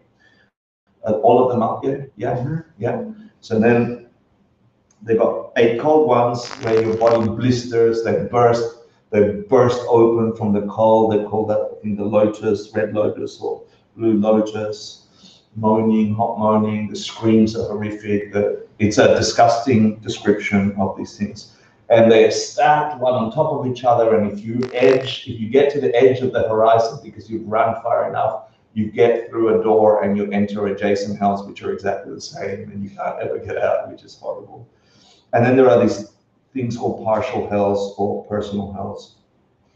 All of them up here, yeah, yeah. So then they got 8 cold ones where your body blisters, they burst open from the cold. They call that in the lotus, red lotus or blue lotus. Moaning, hot moaning, the screams are horrific. It's a disgusting description of these things. And they are stacked one on top of each other, and if you get to the edge of the horizon because you've run far enough, you get through a door and you enter adjacent hells, which are exactly the same, and you can't ever get out, which is horrible. And then there are these things called partial hells or personal hells,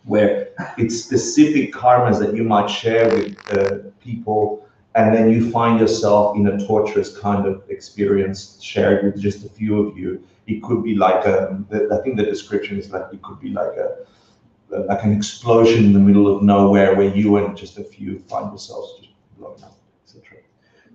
where it's specific karmas that you might share with people, and then you find yourself in a torturous kind of experience shared with just a few of you. It could be like I think the description is like, it could be like an explosion in the middle of nowhere where you and just a few find yourselves just blown up, etc.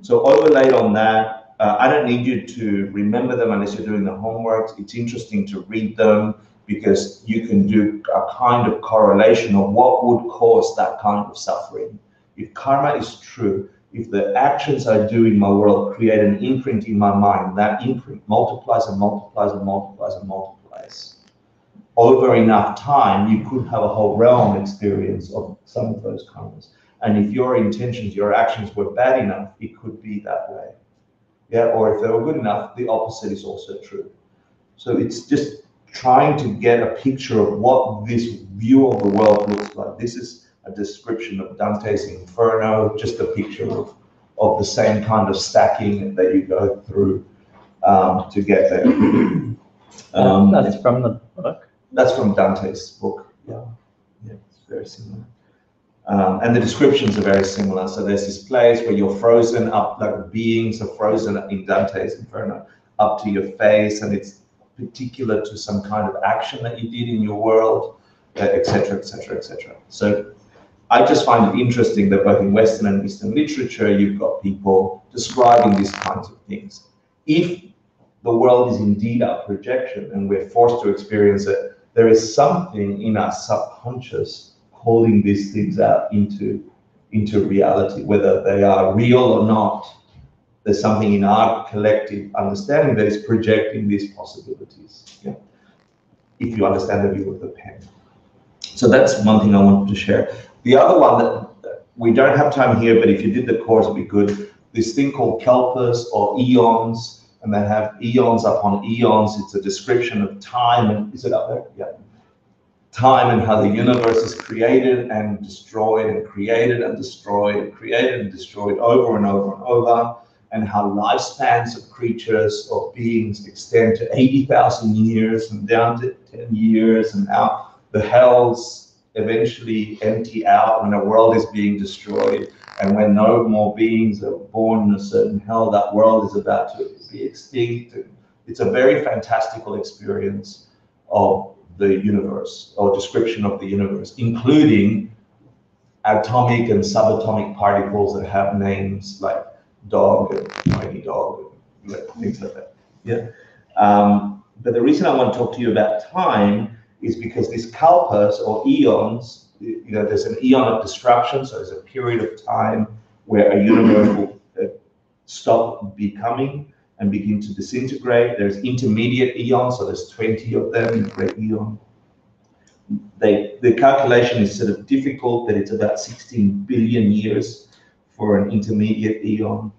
So overlaid on that, I don't need you to remember them unless you're doing the homework. It's interesting to read them because you can do a kind of correlation of what would cause that kind of suffering. If karma is true, if the actions I do in my world create an imprint in my mind, that imprint multiplies and multiplies and multiplies and multiplies. Over enough time, you could have a whole realm experience of some of those karmas. And if your intentions, your actions were bad enough, it could be that way. Yeah, or if they were good enough, the opposite is also true. So it's just trying to get a picture of what this view of the world looks like. This is a description of Dante's Inferno, just a picture of the same kind of stacking that you go through to get there. That's from the book? That's from Dante's book, yeah. Yeah, it's very similar. And the descriptions are very similar. So there's this place where you're frozen up, like beings are frozen in Dante's Inferno, up to your face, and it's particular to some kind of action that you did in your world, etc., etc., etc. So I just find it interesting that both in Western and Eastern literature, you've got people describing these kinds of things. If the world is indeed our projection and we're forced to experience it, there is something in our subconscious calling these things out into reality, whether they are real or not. There's something in our collective understanding that is projecting these possibilities. Yeah? If you understand the view of the pen. So that's one thing I wanted to share. The other one that we don't have time here, but if you did the course, it'd be good. This thing called kalpas or eons, and they have eons upon eons. It's a description of time, and is it up there? Yeah. Time and how the universe is created and destroyed and created and destroyed and created and destroyed over and over and over, and how lifespans of creatures or beings extend to 80,000 years and down to 10 years, and how the hells eventually empty out when a world is being destroyed, and when no more beings are born in a certain hell, that world is about to be extinct. It's a very fantastical experience of the universe, or description of the universe, including atomic and subatomic particles that have names like dog and tiny dog, and things like that. Yeah. But the reason I want to talk to you about time is because these kalpas or eons, there's an eon of destruction, so there's a period of time where a universe will stop becoming and begin to disintegrate. There's intermediate eons, so there's 20 of them in great eon. The calculation is sort of difficult, but it's about 16 billion years for an intermediate eon.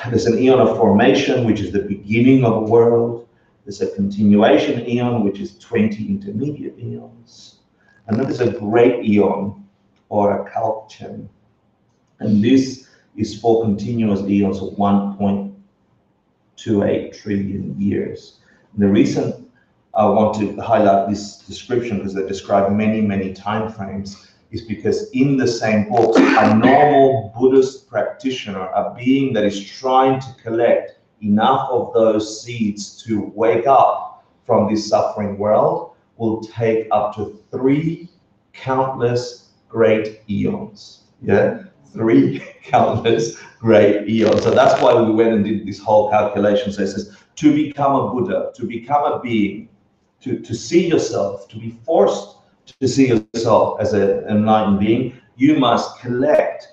There's an eon of formation, which is the beginning of a world. There's a continuation eon, which is 20 intermediate eons. And then there's a great eon, or a kalpchen. And this is for continuous eons of 1.28 trillion years. And the reason I want to highlight this description because they describe many, many time frames, is because in the same books, a normal Buddhist practitioner, a being that is trying to collect enough of those seeds to wake up from this suffering world, will take up to 3 countless great eons. Yeah, 3 countless great eons. So that's why we went and did this whole calculation. So it says, to become a Buddha, to become a being, to see yourself, to be forced to see yourself as an enlightened being, you must collect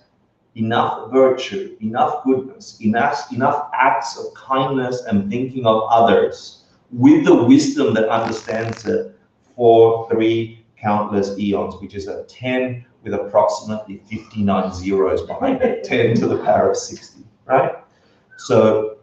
enough virtue, enough goodness, enough acts of kindness and thinking of others with the wisdom that understands it for 3 countless eons, which is a 10 with approximately 59 zeros behind it, 10 to the power of 60, right? So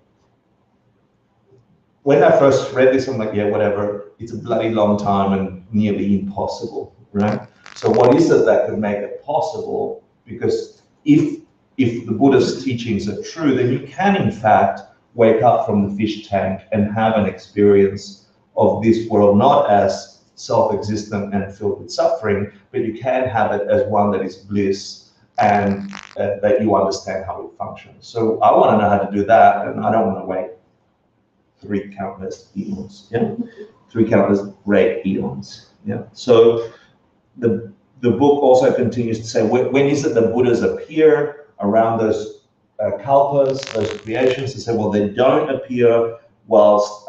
when I first read this, I'm like, yeah, whatever, it's a bloody long time and nearly impossible, right? So what is it that could make it possible? Because if the Buddha's teachings are true, then you can in fact wake up from the fish tank and have an experience of this world, not as self-existent and filled with suffering, but you can have it as one that is bliss and that you understand how it functions. So I want to know how to do that, and I don't want to wait 3 countless eons, yeah? 3 countless great eons, yeah? So the book also continues to say, when is it the Buddhas appear around those kalpas, those creations? They say, well, they don't appear whilst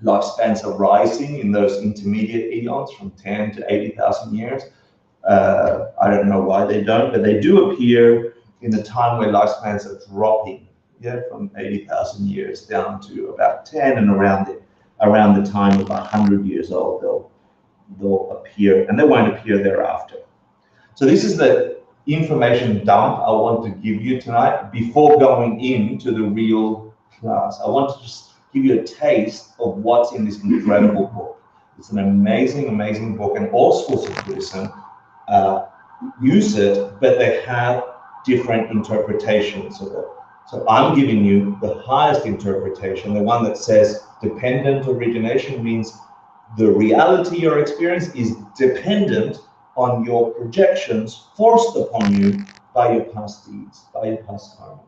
lifespans are rising in those intermediate eons from 10 to 80,000 years. I don't know why they don't, but they do appear in the time where lifespans are dropping, yeah, from 80,000 years down to about 10, and around the time of 100 years old, they'll appear, and they won't appear thereafter. So this is the information dump I want to give you tonight before going into the real class. I want to just give you a taste of what's in this incredible book. It's an amazing, amazing book, and all schools of Buddhism use it, but they have different interpretations of it. So I'm giving you the highest interpretation, the one that says dependent origination means the reality you're experiencing is dependent on your projections forced upon you by your past deeds, by your past karma.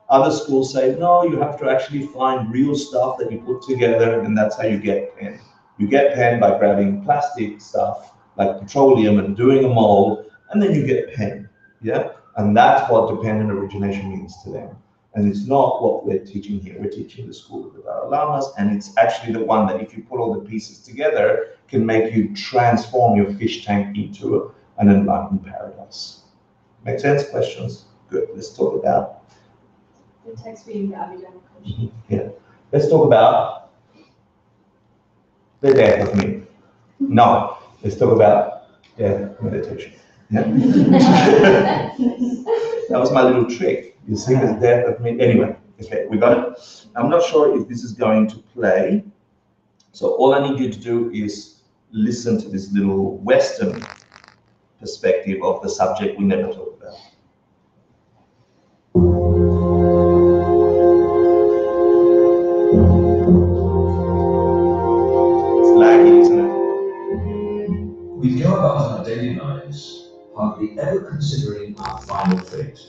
Other schools say, no, you have to actually find real stuff that you put together, and that's how you get pen. You get pen by grabbing plastic stuff like petroleum and doing a mold, and then you get pen, yeah? And that's what dependent origination means to them. And it's not what we're teaching here. We're teaching the school of the Dalai Lamas, and it's actually the one that if you put all the pieces together, can make you transform your fish tank into an enlightened paradise. Make sense? Questions? Good. Let's talk about The text being the Abhidhamma Koshi. yeah. Let's talk about the death of me. No, let's talk about death meditation. Yeah. That was my little trick. You see the death of me. Anyway, okay, we got it. I'm not sure if this is going to play. So all I need you to do is listen to this little Western perspective of the subject we never talk about. It's laggy, isn't it? We go about our daily lives, hardly ever considering our final fate.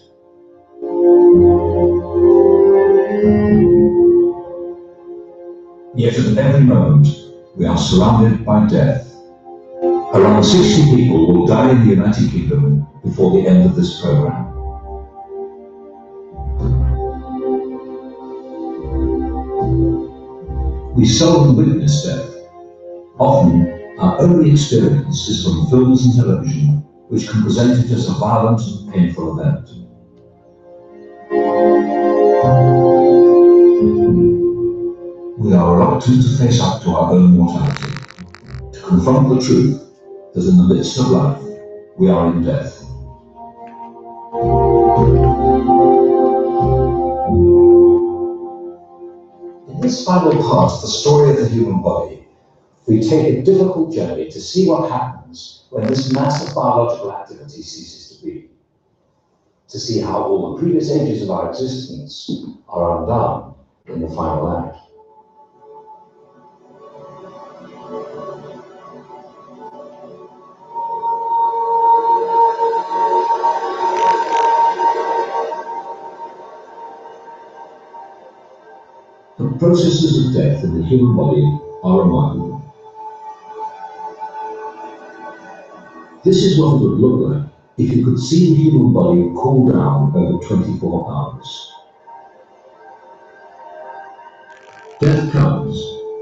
Yet at every moment, we are surrounded by death. Around 60 people will die in the United Kingdom before the end of this program. We seldom witness death. Often, our only experience is from films and television, which can present it as a violent and painful event. We are reluctant to face up to our own mortality, to confront the truth that in the midst of life, we are in death. In this final part of the story of the human body, we take a difficult journey to see what happens when this massive biological activity ceases to be. To see how all the previous ages of our existence are undone in the final act. processes of death in the human body are remarkable. This is what it would look like if you could see the human body cool down over 24 hours. Death comes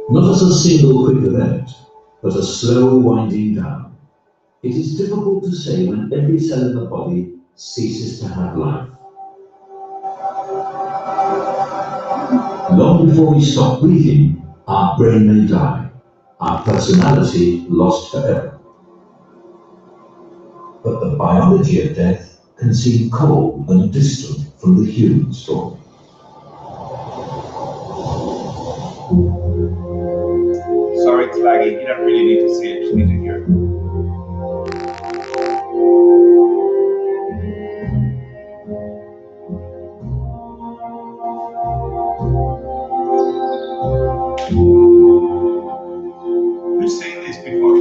not as a single quick event, but a slow winding down. It is difficult to say when every cell in the body ceases to have life. Long before we stop breathing, our brain may die, our personality lost forever. But the biology of death can seem cold and distant from the human story. Sorry, it's laggy. You don't really need to see it, you just need to hear it. Who's seen this before?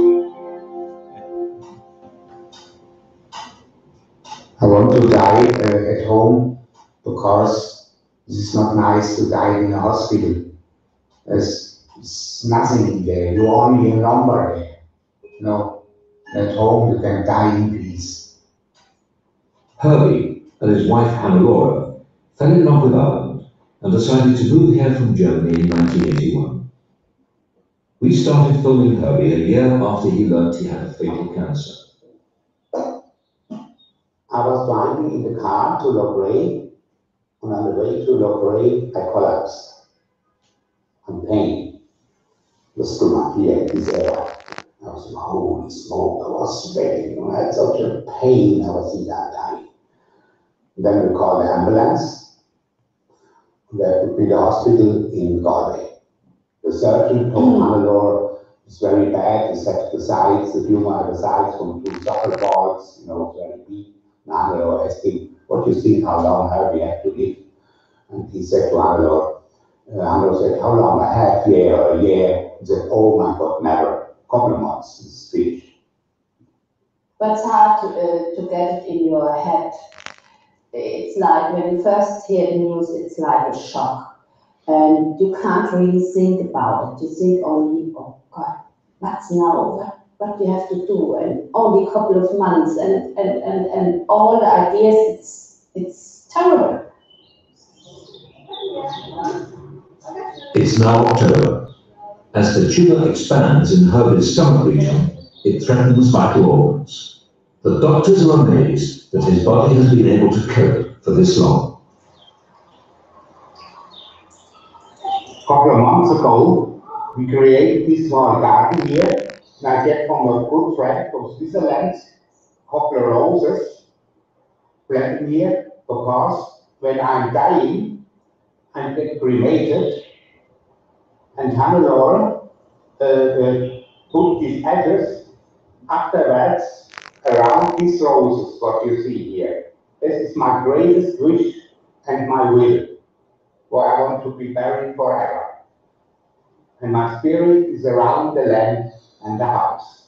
I want to die at home because it is not nice to die in a hospital. There's nothing there. You're only a number there. No, at home you can die in peace. Herbie and his wife Hannah-Laura fell in love with Ireland and decided to move here from Germany in 1981. We started filming Herbie a year after he learned he had a fatal cancer. I was driving in the car to Logray, and on the way to Logray I collapsed. I'm pain. The stomach here in this area. I was in holy smoke, I was sweating, I had such a pain, I was in that time. Then we called the ambulance. They took me to the hospital in Galway. The surgeon told Hannah-Laura it's very bad, he said the sides, the tumor at the sides from 2 soccer balls, it's very big. And Hannah-Laura asked him, what do you think, how long Herbie have to live? And he said to Hannah-Laura, said, how long, a half year or a year? He said, oh my God, never. Couple of months in speech. But it's hard to get it in your head. It's like when you first hear the news, it's like a shock. And you can't really think about it. You think only, oh God, what's now? What do you have to do? And only a couple of months and all the ideas, it's terrible. It's now October. As the tumour expands in Herbie's stomach region, it threatens vital organs. The doctors are amazed that his body has been able to cope for this long. A couple of months ago, we created this small garden here, and I get from a good friend from Switzerland a couple of roses planted here, because when I'm dying, I get cremated, and Hannah-Laura put these ashes afterwards around these roses, what you see here. This is my greatest wish and my will, where I want to be buried forever. And my spirit is around the land and the house.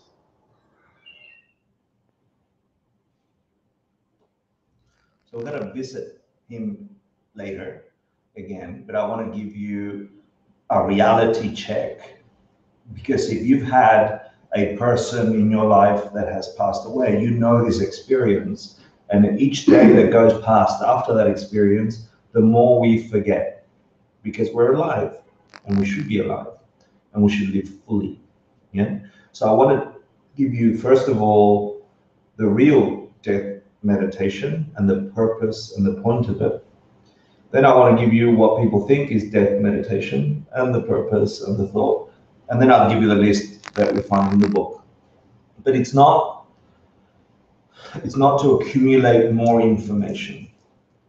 So we're going to visit him later again, but I want to give you a reality check, because if you've had a person in your life that has passed away, you know this experience, and each day that goes past after that experience, the more we forget, because we're alive and we should be alive and we should live fully. Yeah. So I want to give you, first of all, the real death meditation and the purpose and the point of it. Then I want to give you what people think is death meditation and the purpose and the thought. And then I'll give you the list that we find in the book. But it's not to accumulate more information,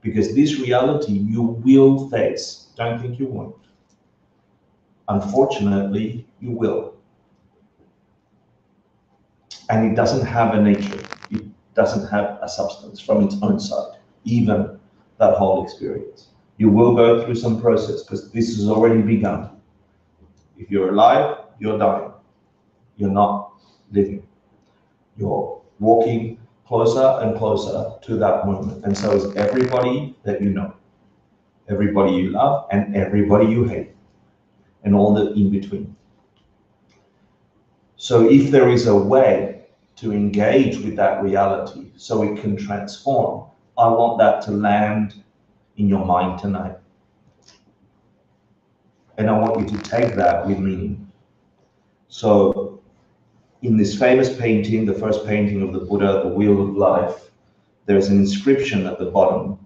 because this reality you will face. Don't think you won't. Unfortunately, you will. And it doesn't have a nature. It doesn't have a substance from its own side, even that whole experience. You will go through some process, because this has already begun. If you're alive, you're dying. You're not living. You're walking closer and closer to that moment. And so is everybody that you know, everybody you love, and everybody you hate. and all the in between. So if there is a way to engage with that reality so it can transform, I want that to land in your mind tonight. And I want you to take that with meaning. So in this famous painting, the first painting of the Buddha, the Wheel of Life, there's an inscription at the bottom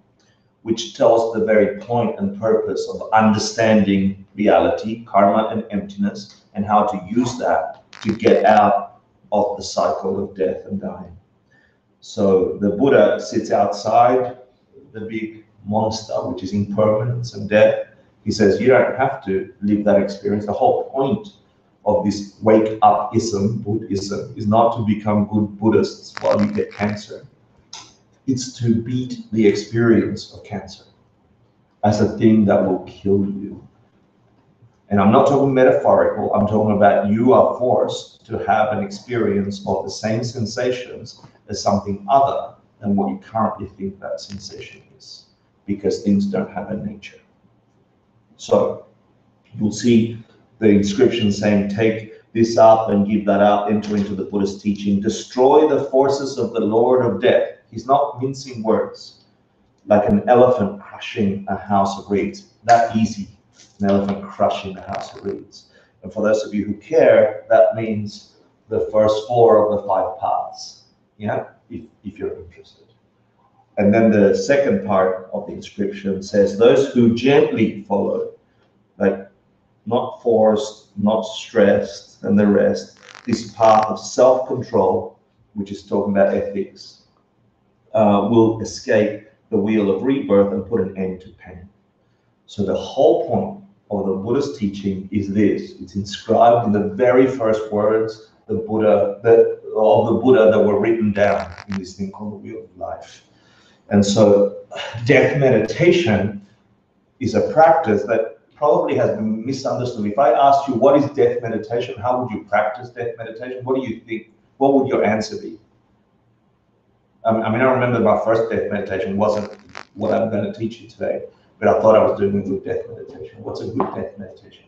which tells the very point and purpose of understanding reality, karma and emptiness, and how to use that to get out of the cycle of death and dying. So the Buddha sits outside the big monster, which is impermanence and death. He says, you don't have to live that experience. The whole point of this wake-up-ism, Buddhism, is not to become good Buddhists while you get cancer. It's to beat the experience of cancer as a thing that will kill you. And I'm not talking metaphorical, I'm talking about you are forced to have an experience of the same sensations as something other than what you currently think that sensation is, because things don't have a nature. So you'll see the inscription saying, take this up and give that up, enter into the Buddhist teaching, destroy the forces of the Lord of Death. He's not mincing words, like an elephant crushing a house of reeds. That easy, an elephant crushing a house of reeds. And for those of you who care, that means the first 4 of the 5 paths, yeah, if you're interested. And then the second part of the inscription says, those who gently follow, like not forced, not stressed, and the rest, this path of self-control, which is talking about ethics, will escape the wheel of rebirth and put an end to pain. So the whole point of the Buddhist teaching is this. It's inscribed in the very first words of the Buddha that were written down in this thing called the Wheel of Life. And so death meditation is a practice that probably has been misunderstood. If I asked you what is death meditation, how would you practice death meditation? What do you think? What would your answer be? I mean, I remember my first death meditation wasn't what I'm going to teach you today, but I thought I was doing a good death meditation. What's a good death meditation?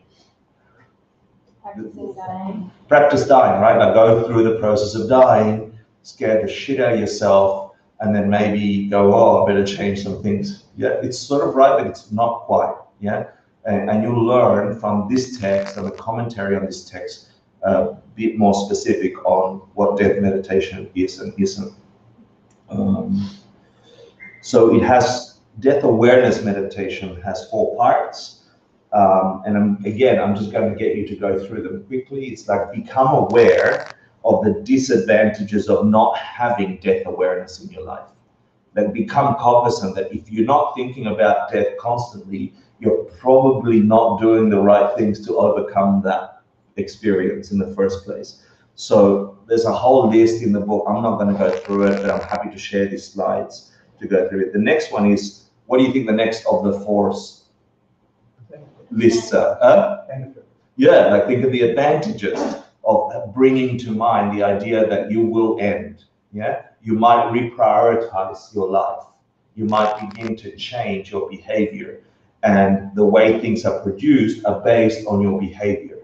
Practicing dying. Practice dying, right? Like go through the process of dying, scare the shit out of yourself, and then maybe go, oh, I better change some things. Yeah, it's sort of right, but it's not quite. Yeah, and you'll learn from this text and the commentary on this text a bit more specific on what death meditation is and isn't. So it has, death awareness meditation has 4 parts. And I'm just going to get you to go through them quickly. It's like become aware of the disadvantages of not having death awareness in your life. Like become cognizant that if you're not thinking about death constantly, you're probably not doing the right things to overcome that experience in the first place. So there's a whole list in the book. I'm not going to go through it, but I'm happy to share these slides to go through it. The next one is, what do you think the next of the 4 lists are? Yeah, like think of the advantages of bringing to mind the idea that you will end. Yeah, you might reprioritize your life. You might begin to change your behavior, and the way things are produced are based on your behavior.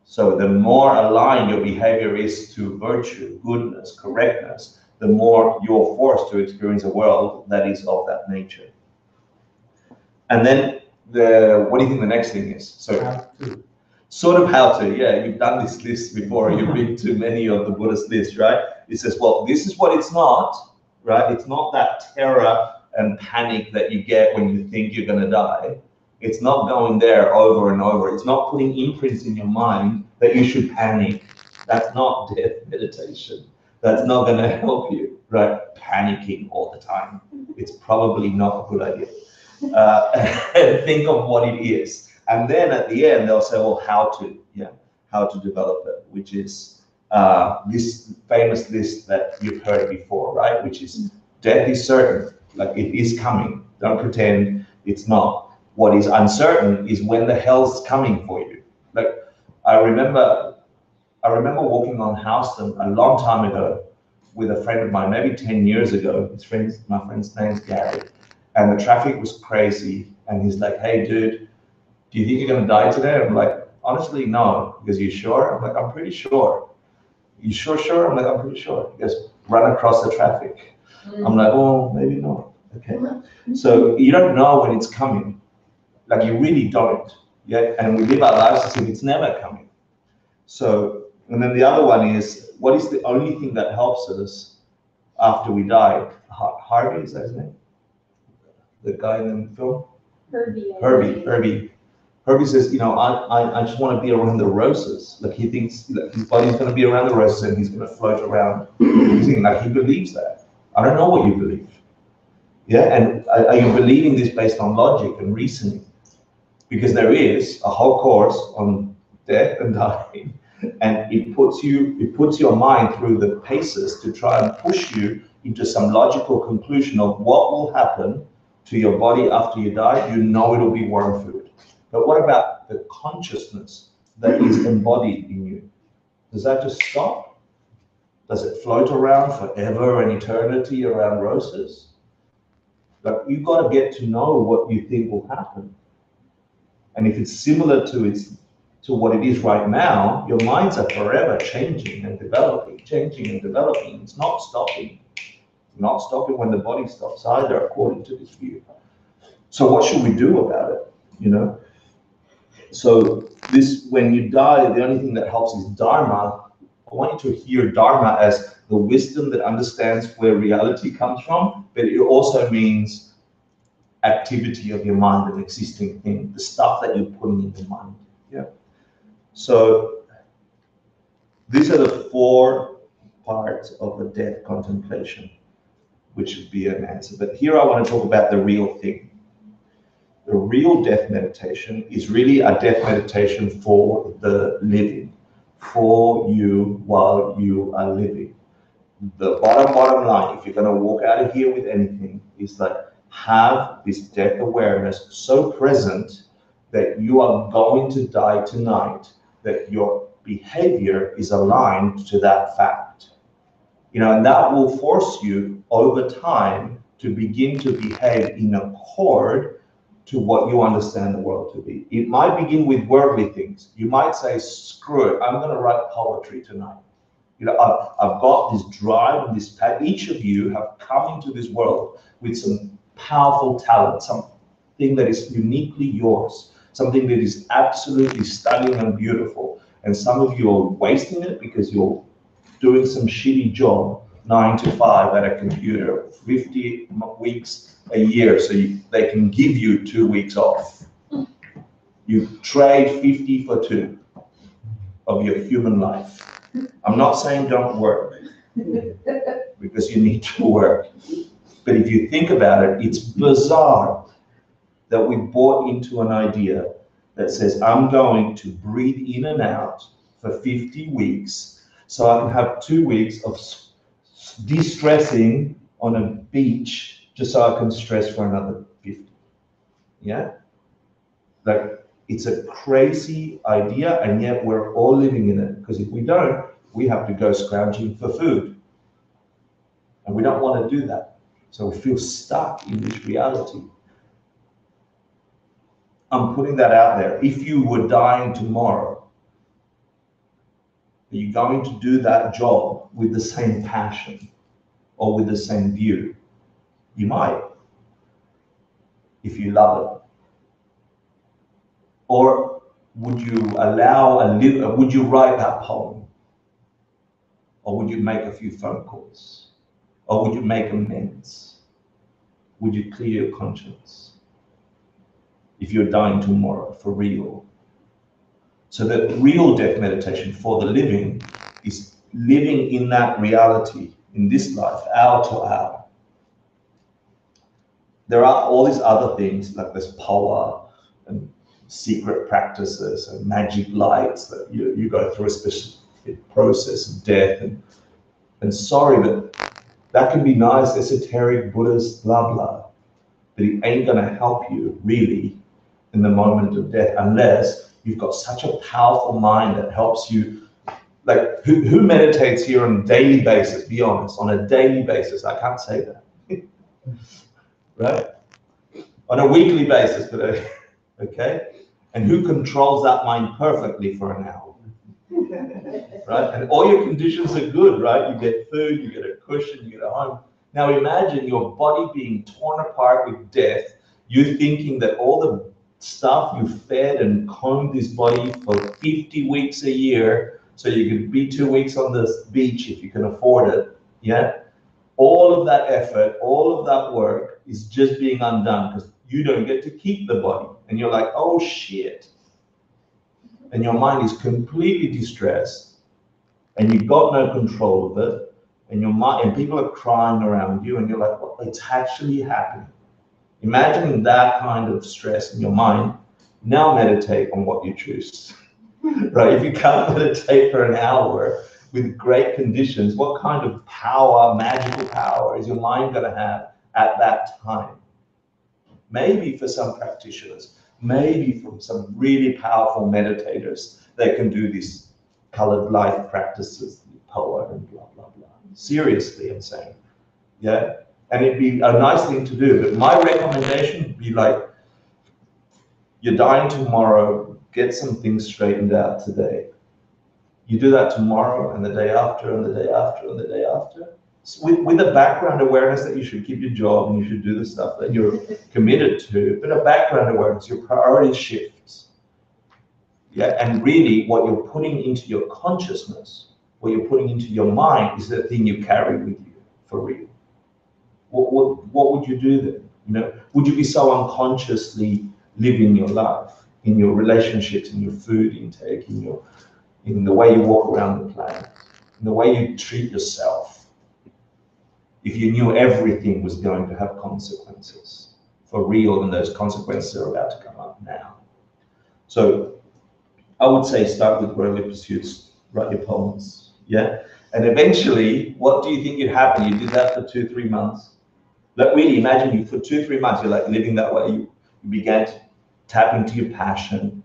So the more aligned your behavior is to virtue, goodness, correctness, the more you're forced to experience a world that is of that nature. And then what do you think the next thing is? So sort of how to, yeah, you've done this list before, you've been to many of the Buddhist lists, right? It says, well, this is what it's not, right? It's not that terror and panic that you get when you think you're going to die. It's not going there over and over. It's not putting imprints in your mind that you should panic. That's not death meditation. That's not going to help you, right? Panicking all the time. It's probably not a good idea. Think of what it is. And then at the end, they'll say, well, how to develop it, which is this famous list that you've heard before, right? Which is death is certain, like it is coming. Don't pretend it's not. What is uncertain is when the hell's coming for you. Like I remember walking on Houston a long time ago with a friend of mine, maybe 10 years ago. My friend's name's Gary, and the traffic was crazy. And he's like, "Hey, dude, do you think you're gonna die today? I'm like, honestly, no. He goes, you sure? I'm like, I'm pretty sure. You sure? I'm like, I'm pretty sure. He goes, run across the traffic. I'm like, oh, maybe not. Okay. So you don't know when it's coming. Like you really don't. Yeah. And we live our lives as if it's never coming. So, and then the other one is, what is the only thing that helps us after we die? Harvey, is that his name? The guy in the film? Herbie. Herbie says, you know, I just want to be around the roses. Like he thinks that his body's going to be around the roses and he's going to float around. Like he believes that. I don't know what you believe. Yeah, and are you believing this based on logic and reasoning? Because there is a whole course on death and dying, and it puts your mind through the paces to try and push you into some logical conclusion of what will happen to your body after you die. You know it'll be worm food. But what about the consciousness that is embodied in you? Does that just stop? Does it float around forever and eternity around roses? Like, you've got to get to know what you think will happen. And if it's similar to what it is right now, your minds are forever changing and developing. It's not stopping. Not stopping when the body stops either, according to this view. So what should we do about it? You know? So this, when you die, the only thing that helps is Dharma. I want you to hear Dharma as the wisdom that understands where reality comes from, but it also means activity of your mind, an existing thing, the stuff that you're putting in your mind. Yeah. So these are the 4 parts of a death contemplation, which would be an answer. But here I want to talk about the real thing. The real death meditation is really a death meditation for the living, for you while you are living. The bottom line, if you're going to walk out of here with anything, is that have this death awareness so present that you are going to die tonight, that your behavior is aligned to that fact. You know, and that will force you over time to begin to behave in accord to what you understand the world to be. It might begin with worldly things. You might say, screw it, I'm going to write poetry tonight. You know, I've got this drive and this passion. Each of you have come into this world with some powerful talent, something that is uniquely yours, something that is absolutely stunning and beautiful. And some of you are wasting it because you're doing some shitty job, 9 to 5 at a computer, 50 weeks a year, so they can give you 2 weeks off. You trade 50 for 2 of your human life. I'm not saying don't work, because you need to work. But if you think about it, it's bizarre that we bought into an idea that says, I'm going to breathe in and out for 50 weeks, so I can have 2 weeks of de-stressing on a beach just so I can stress for another 50. Yeah? Like, it's a crazy idea, and yet we're all living in it, because if we don't, we have to go scrounging for food. And we don't want to do that. So we feel stuck in this reality. I'm putting that out there. If you were dying tomorrow, are you going to do that job with the same passion or with the same view? You might, if you love it. Or would you would you write that poem? Or would you make a few phone calls? Or would you make amends? Would you clear your conscience? If you're dying tomorrow, for real. So the real death meditation for the living is living in that reality, in this life, hour to hour. There are all these other things, like this power and secret practices and magic lights that you go through a specific process of death. And sorry, but that can be nice, esoteric, Buddhist, blah, blah. But it ain't going to help you, really, in the moment of death, unless you've got such a powerful mind that helps you. Like, who meditates here on a daily basis? Be honest, on a daily basis. I can't say that. Right? On a weekly basis, but okay? And who controls that mind perfectly for an hour? Right? And all your conditions are good, right? You get food, you get a cushion, you get a home. Now imagine your body being torn apart with death. You thinking that all the stuff you fed and combed this body for 50 weeks a year, so you could be 2 weeks on the beach if you can afford it, yeah? All of that effort, all of that work is just being undone because you don't get to keep the body. And you're like, oh shit. And your mind is completely distressed and you've got no control of it. And your mind, and people are crying around you and you're like, well, it's actually happening. Imagining that kind of stress in your mind. Now meditate on what you choose, right? If you can't meditate for an hour with great conditions, what kind of power, magical power, is your mind going to have at that time? Maybe for some practitioners, maybe from some really powerful meditators, they can do these colored light practices, power and blah, blah, blah. Seriously, I'm saying, yeah? And it'd be a nice thing to do, but my recommendation would be like, you're dying tomorrow, get some things straightened out today. You do that tomorrow and the day after and the day after and the day after. With a background awareness that you should keep your job and you should do the stuff that you're committed to, but a background awareness, your priority shifts. Yeah, and really what you're putting into your consciousness, what you're putting into your mind is the thing you carry with you for real. What would you do then? You know, would you be so unconsciously living your life, in your relationships, in your food intake, in the way you walk around the planet, in the way you treat yourself, if you knew everything was going to have consequences for real, and those consequences are about to come up now? So I would say start with worldly pursuits, write your poems, yeah? And eventually, what do you think would happen? You did that for 2-3 months. Like really imagine you for 2-3 months, you're like living that way. You began to tap into your passion.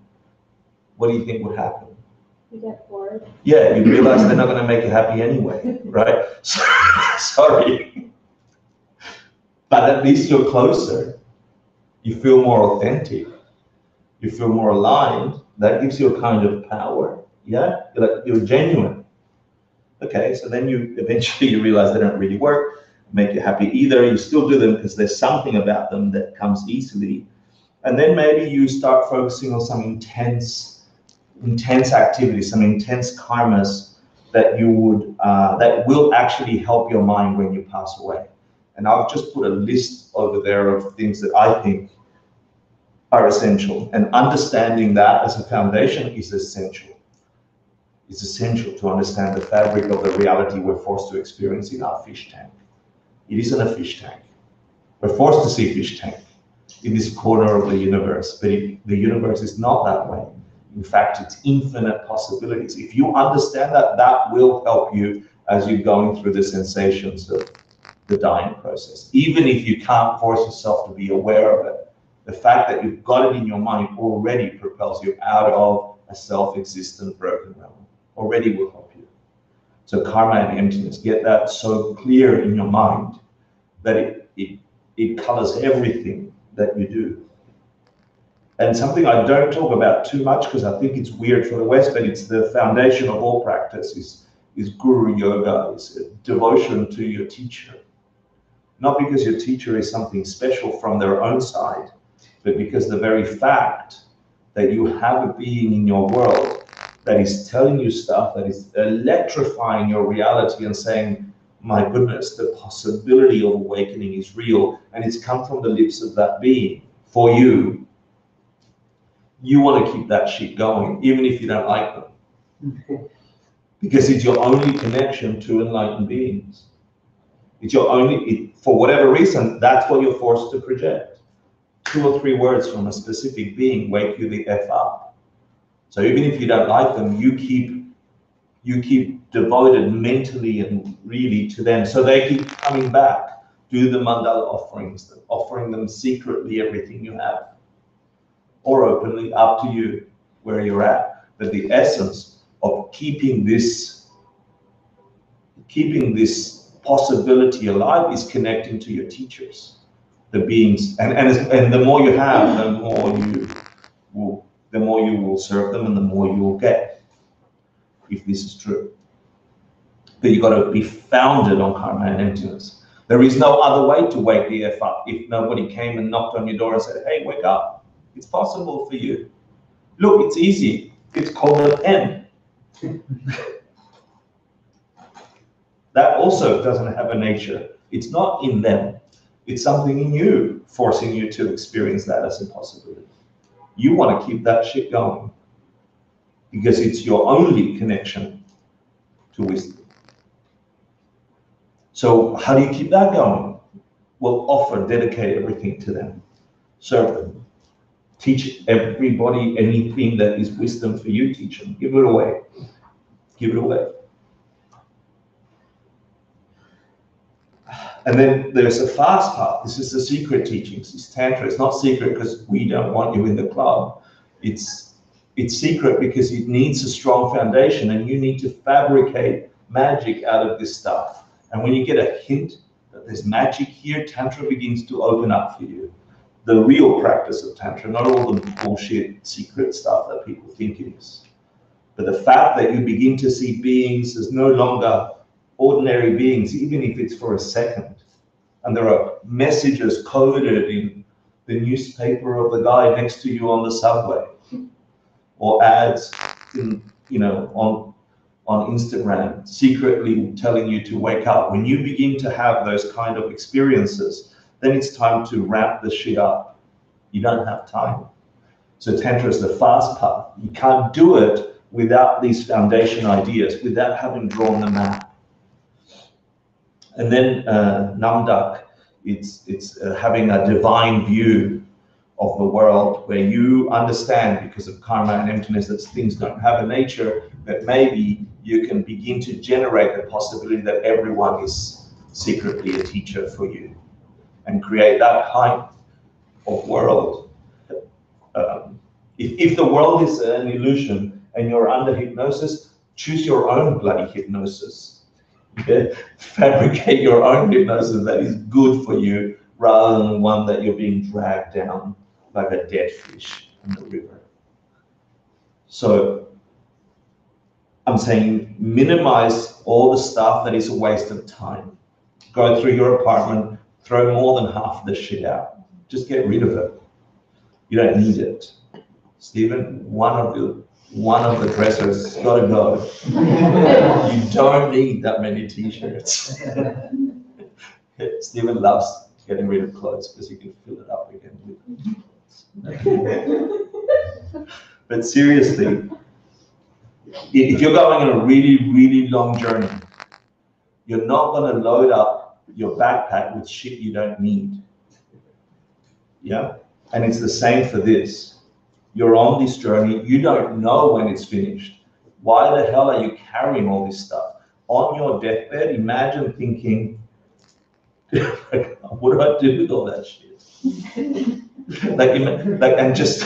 What do you think would happen? You get bored. Yeah, you realize they're not going to make you happy anyway, right? Sorry. But at least you're closer. You feel more authentic. You feel more aligned. That gives you a kind of power, yeah? You're genuine. Okay, so then you eventually realize they don't really work, make you happy either. You still do them because there's something about them that comes easily. And then maybe you start focusing on some intense activities, some intense karmas that you would, that will actually help your mind when you pass away. And I've just put a list over there of things that I think are essential. And understanding that as a foundation is essential. It's essential to understand the fabric of the reality we're forced to experience in our fish tank. It isn't a fish tank. We're forced to see fish tank in this corner of the universe, but the universe is not that way. In fact, it's infinite possibilities. If you understand that, that will help you as you're going through the sensations of the dying process. Even if you can't force yourself to be aware of it, the fact that you've got it in your mind already propels you out of a self-existent broken realm. Already will help you. So karma and emptiness, get that so clear in your mind that it colors everything that you do. And something I don't talk about too much because I think it's weird for the West, but it's the foundation of all practice is guru yoga, is devotion to your teacher. Not because your teacher is something special from their own side, but because the very fact that you have a being in your world that is telling you stuff, that is electrifying your reality and saying, my goodness, the possibility of awakening is real, and it's come from the lips of that being for you. You want to keep that shit going, even if you don't like them. Because it's your only connection to enlightened beings. It's your only, for whatever reason, that's what you're forced to project. 2 or 3 words from a specific being wake you the F up. So even if you don't like them, you keep devoted mentally and really to them. So they keep coming back. Do the mandala offerings, offering them secretly everything you have. Or openly, up to you where you're at. But the essence of keeping this possibility alive is connecting to your teachers, the beings. And the more you have, the more you will the more you will serve them and the more you will get, if this is true. But you've got to be founded on karma and emptiness. There is no other way to wake the F up if nobody came and knocked on your door and said, hey, wake up. It's possible for you. Look, it's easy. It's called a pen. That also doesn't have a nature. It's not in them. It's something in you, forcing you to experience that as a possibility. You want to keep that shit going because it's your only connection to wisdom. So how do you keep that going? Well, offer, dedicate everything to them. Serve them. Teach everybody anything that is wisdom for you, teach them. Give it away. Give it away. And then there's a fast path. This is the secret teachings. It's Tantra. It's not secret because we don't want you in the club. It's secret because it needs a strong foundation and you need to fabricate magic out of this stuff. And when you get a hint that there's magic here, Tantra begins to open up for you. The real practice of Tantra, not all the bullshit secret stuff that people think it is. But the fact that you begin to see beings as no longer ordinary beings, even if it's for a second. And there are messages coded in the newspaper of the guy next to you on the subway, or ads in, on Instagram, secretly telling you to wake up. When you begin to have those kind of experiences, then it's time to ramp the shit up. You don't have time. So Tantra is the fast path. You can't do it without these foundation ideas, without having drawn the map. And then Namdak, it's having a divine view of the world where you understand, because of karma and emptiness, that things don't have a nature, that maybe you can begin to generate the possibility that everyone is secretly a teacher for you and create that kind of world. If the world is an illusion and you're under hypnosis, choose your own bloody hypnosis. Okay? Fabricate your own hypnosis that is good for you rather than one that you're being dragged down like a dead fish in the river. So I'm saying minimize all the stuff that is a waste of time. Go through your apartment, throw more than half the shit out. Just get rid of it. You don't need it. Stephen, one of the dressers got to go. You don't need that many t-shirts. Stephen loves getting rid of clothes because he can fill it up again with But seriously, if you're going on a really, really long journey, you're not going to load up your backpack with shit you don't need. Yeah? And it's the same for this. You're on this journey, you don't know when it's finished. Why the hell are you carrying all this stuff? On your deathbed, imagine thinking, what do I do with all that shit? And just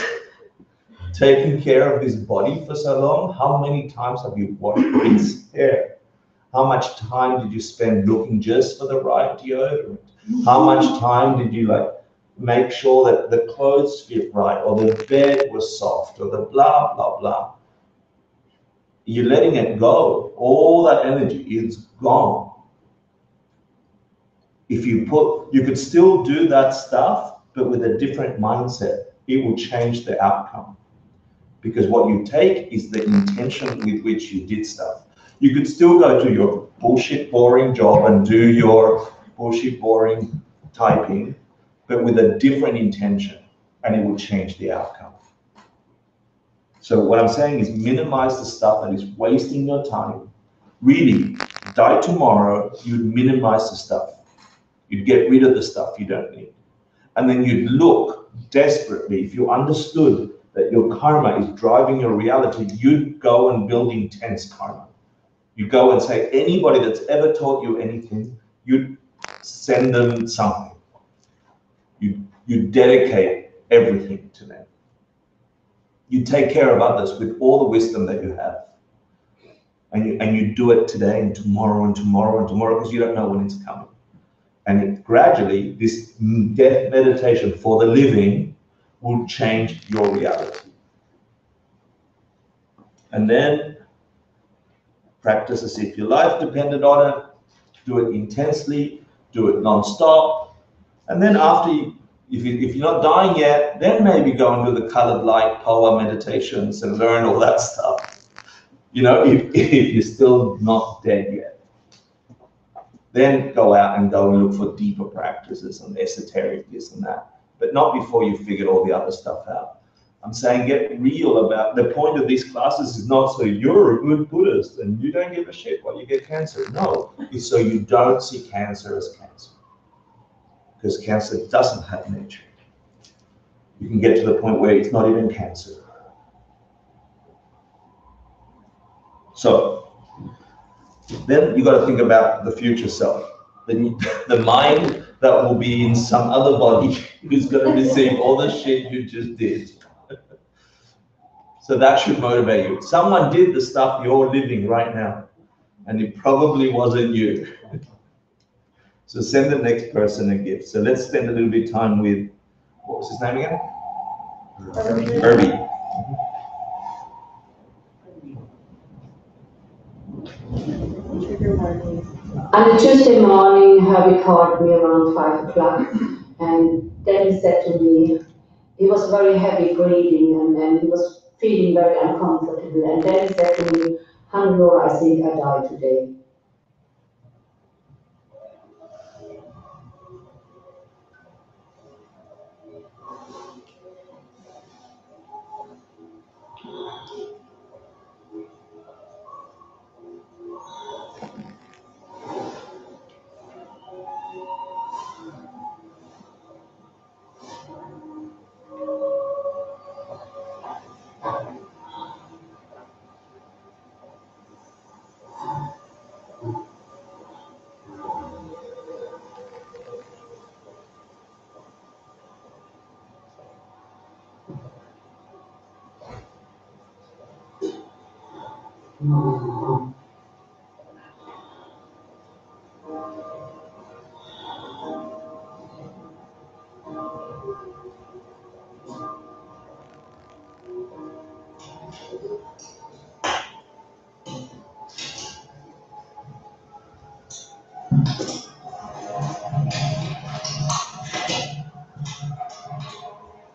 taking care of this body for so long, how many times have you washed its hair? How much time did you spend looking just for the right deodorant? How much time did you make sure that the clothes fit right, or the bed was soft, or the blah, blah, blah? You're letting it go. All that energy is gone. If you could still do that stuff, but with a different mindset. It will change the outcome. Because what you take is the intention with which you did stuff. You could still go to your bullshit, boring job and do your bullshit, boring typing, but with a different intention, and it will change the outcome. So what I'm saying is minimize the stuff that is wasting your time. Really, die tomorrow, you'd minimize the stuff. You'd get rid of the stuff you don't need. And then you'd look desperately, if you understood that your karma is driving your reality, you'd go and build intense karma. You go and say, anybody that's ever taught you anything, you'd send them something. You dedicate everything to them. You take care of others with all the wisdom that you have. And you do it today and tomorrow and tomorrow and tomorrow, because you don't know when it's coming. And gradually, this death meditation for the living will change your reality. And then practice as if your life depended on it. Do it intensely, do it non-stop. And then after if you're not dying yet, then maybe go and do the colored light power meditations and learn all that stuff. You know, if you're still not dead yet. Then go out and go and look for deeper practices and esoteric this and that. But not before you've figured all the other stuff out. I'm saying get real about, the point of these classes is not so you're a good Buddhist and you don't give a shit while you get cancer. No, it's so you don't see cancer as cancer. Because cancer doesn't have nature. You can get to the point where it's not even cancer. So, then you got to think about the future self. The mind that will be in some other body who's going to receive all the shit you just did. So that should motivate you. Someone did the stuff you're living right now, and it probably wasn't you. So send the next person a gift. So let's spend a little bit of time with, what was his name again? Herbie. On a Tuesday morning, Herbie called me around 5 o'clock, and then he said to me, he was very heavy breathing and he was feeling very uncomfortable. And then he said to me, Hannelore, I think I die today.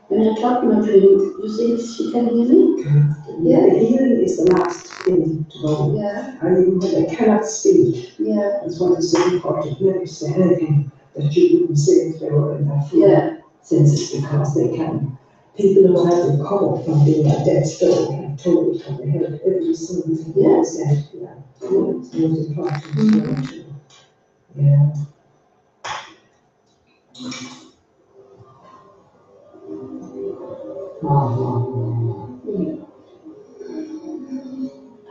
When I talk to my friend, you think she can hear me? Yeah, hearing is the last thing to go. Yeah. And even when they cannot speak, Yeah. that's why it's so important never to say anything that you wouldn't say if they were in their full senses, because they can. People who have recovered from being a dead stroke have told it, and they heard every single thing they said. Yeah. It's most important too. Yeah.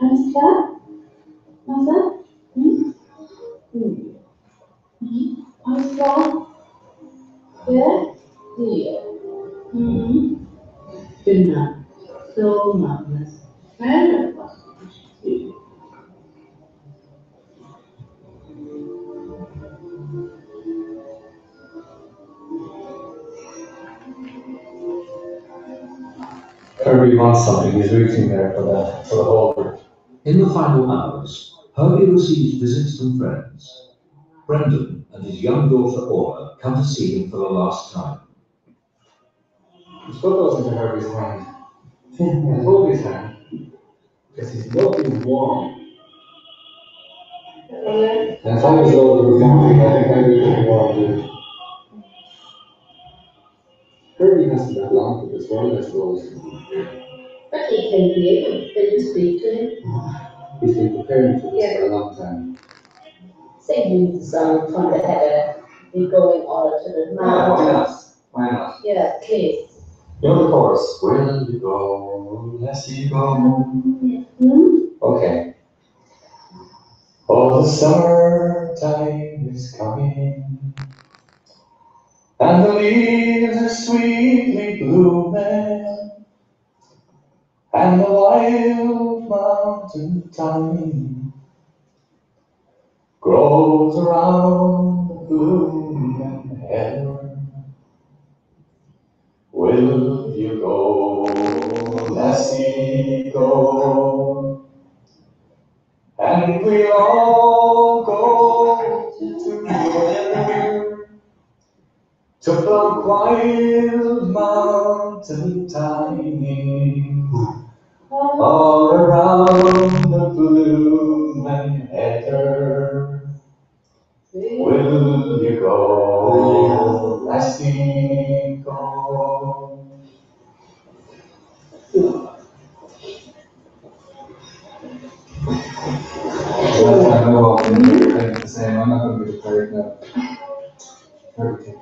Alles klar? Wasser? Alles klar? Ja? Ja. Genau. So machen wir es. Herbie wants something, he's reaching there for the holder. In the final hours, Herbie receives visits from friends. Brendan and his young daughter Orla come to see him for the last time. Just put those into Herbie's hand. And hold his hand. Because he's looking warm. And if I was older, I think I'd be looking warm too. Herbie has to be blank as well, I suppose. But he can hear you when you speak to him. He's been preparing for this for a long time. Singing the song from the header, we go in order to the mountains. Why not? Yeah, please. You know the chorus. Where you go, Lassie go. Okay. Oh, the summertime is coming, and the leaves are sweetly blooming, and the wild mountain thyme grows around the blooming heather. Will you go, lassie, go? And we'll all go together to plumb wild mountain thyme, all around the bloom and heather. Will you go, lassie, go? I know I'll be the same. I'm not going to be prepared now. Everything.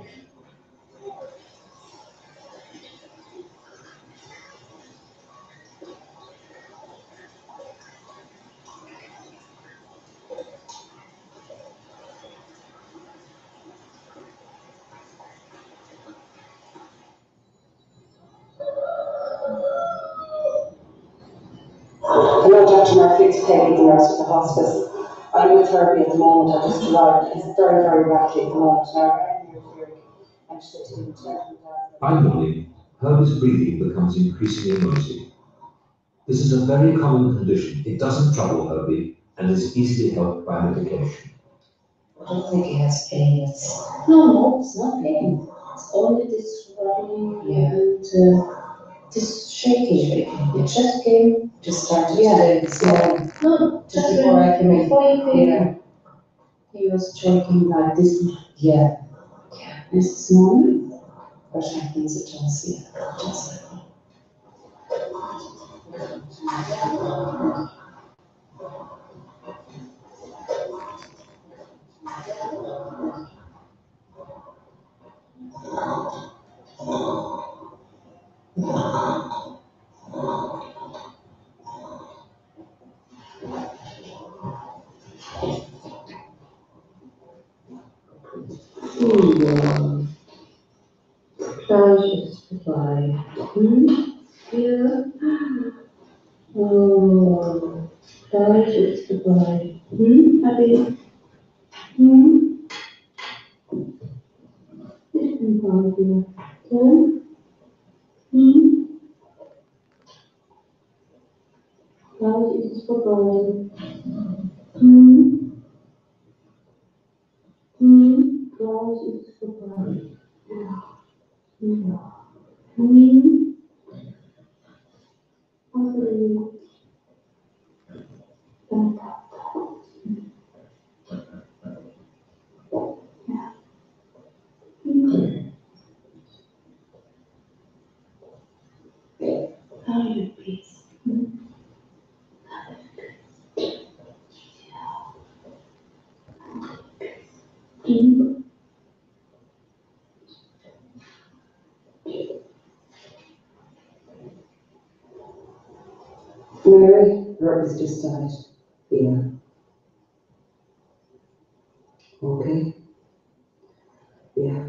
Hello, Dr. Murphy, it's Peggy, the nurse at the hospice. I'm with therapy at the moment. I just arrived. It's very, very rocky at the moment. I'm sitting Finally, Herbie's breathing becomes increasingly noisy. This is a very common condition. It doesn't trouble Herbie and is easily helped by medication. I don't think he has pain. No, it's not pain. It's only this swelling and this shaking. It just came. Just started today. No, just before I came in. Before you came in. He was shaking like this. Yeah. This morning. But I think it just, just like that. Just goodbye. Yeah. Oh, just goodbye. Happy. It's been fun, dear. Just goodbye. Just goodbye. Mary, Herbie's just died. Yeah. Okay. Yeah.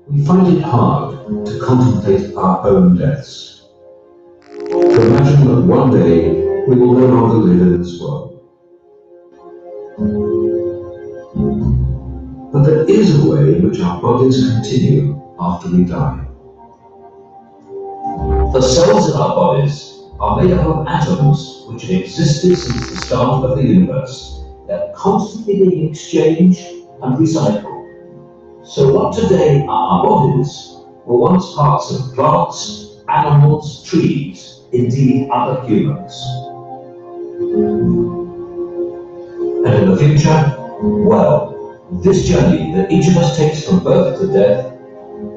We find it hard to contemplate our own deaths, to imagine that one day we will no longer live in this world. But there is a way in which our bodies continue after we die. The cells in our bodies are made up of atoms which have existed since the start of the universe. They're constantly being exchanged and recycled. So what today are our bodies were once parts of plants, animals, trees, indeed other humans. And in the future, well, this journey that each of us takes from birth to death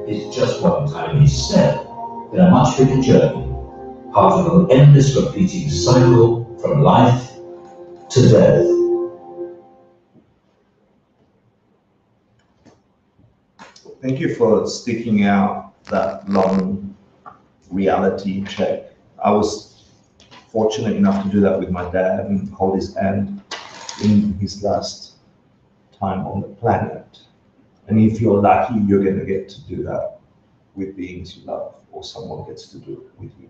is just one tiny step in a much bigger journey, part of an endless repeating cycle from life to death. Thank you for sticking out that long reality check. I was fortunate enough to do that with my dad and hold his hand in his last time on the planet. And if you're lucky, you're going to get to do that with beings you love, or someone gets to do it with you.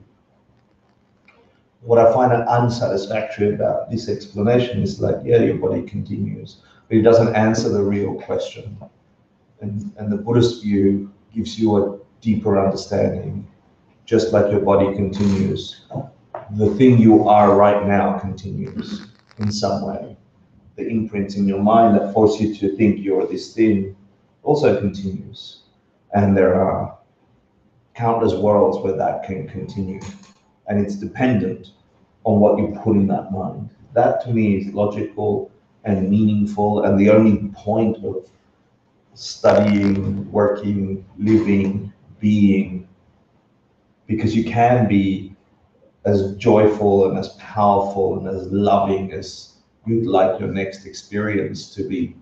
What I find unsatisfactory about this explanation is like, yeah, your body continues, but it doesn't answer the real question. And the Buddhist view gives you a deeper understanding. Just like your body continues, the thing you are right now continues in some way. The imprints in your mind that force you to think you're this thing also continues. And there are countless worlds where that can continue. And it's dependent on what you put in that mind. That to me is logical and meaningful, and the only point of studying, working, living, being, because you can be as joyful and as powerful and as loving as you'd like your next experience to be.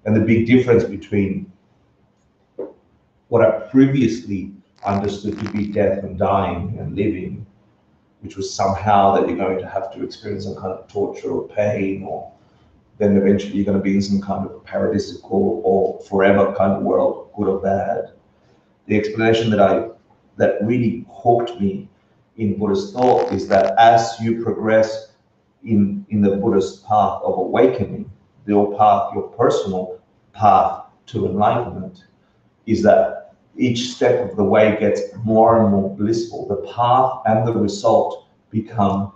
And the big difference between what I previously understood to be death and dying and living, which was somehow that you're going to have to experience some kind of torture or pain, or then eventually you're going to be in some kind of paradisical or forever kind of world, good or bad. The explanation that really hooked me in Buddhist thought is that as you progress in the Buddhist path of awakening, your personal path to enlightenment, is that each step of the way gets more and more blissful. The path and the result become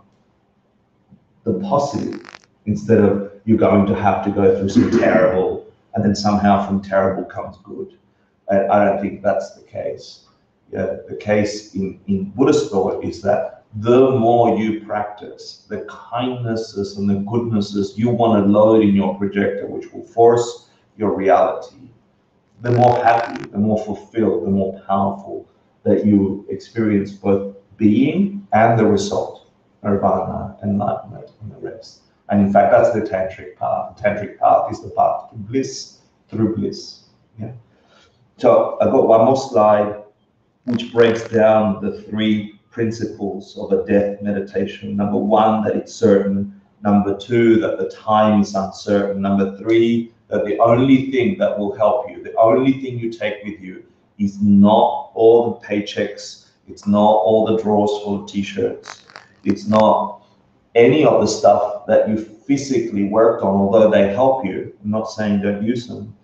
the positive, instead of you're going to have to go through some terrible, and then somehow from terrible comes good. I don't think that's the case. Yeah, the case in Buddhist thought is that the more you practice the kindnesses and the goodnesses you want to load in your projector, which will force your reality, the more happy, the more fulfilled, the more powerful that you experience both being and the result, nirvana, enlightenment, and the rest. And in fact, that's the tantric path. The tantric path is the path to bliss through bliss. Yeah. So I've got one more slide which breaks down the three principles of a death meditation. Number one, that it's certain. Number two, that the time is uncertain. Number three, that the only thing that will help you, the only thing you take with you, is not all the paychecks, it's not all the drawers full of t-shirts, it's not any of the stuff that you physically worked on, although they help you. I'm not saying don't use them,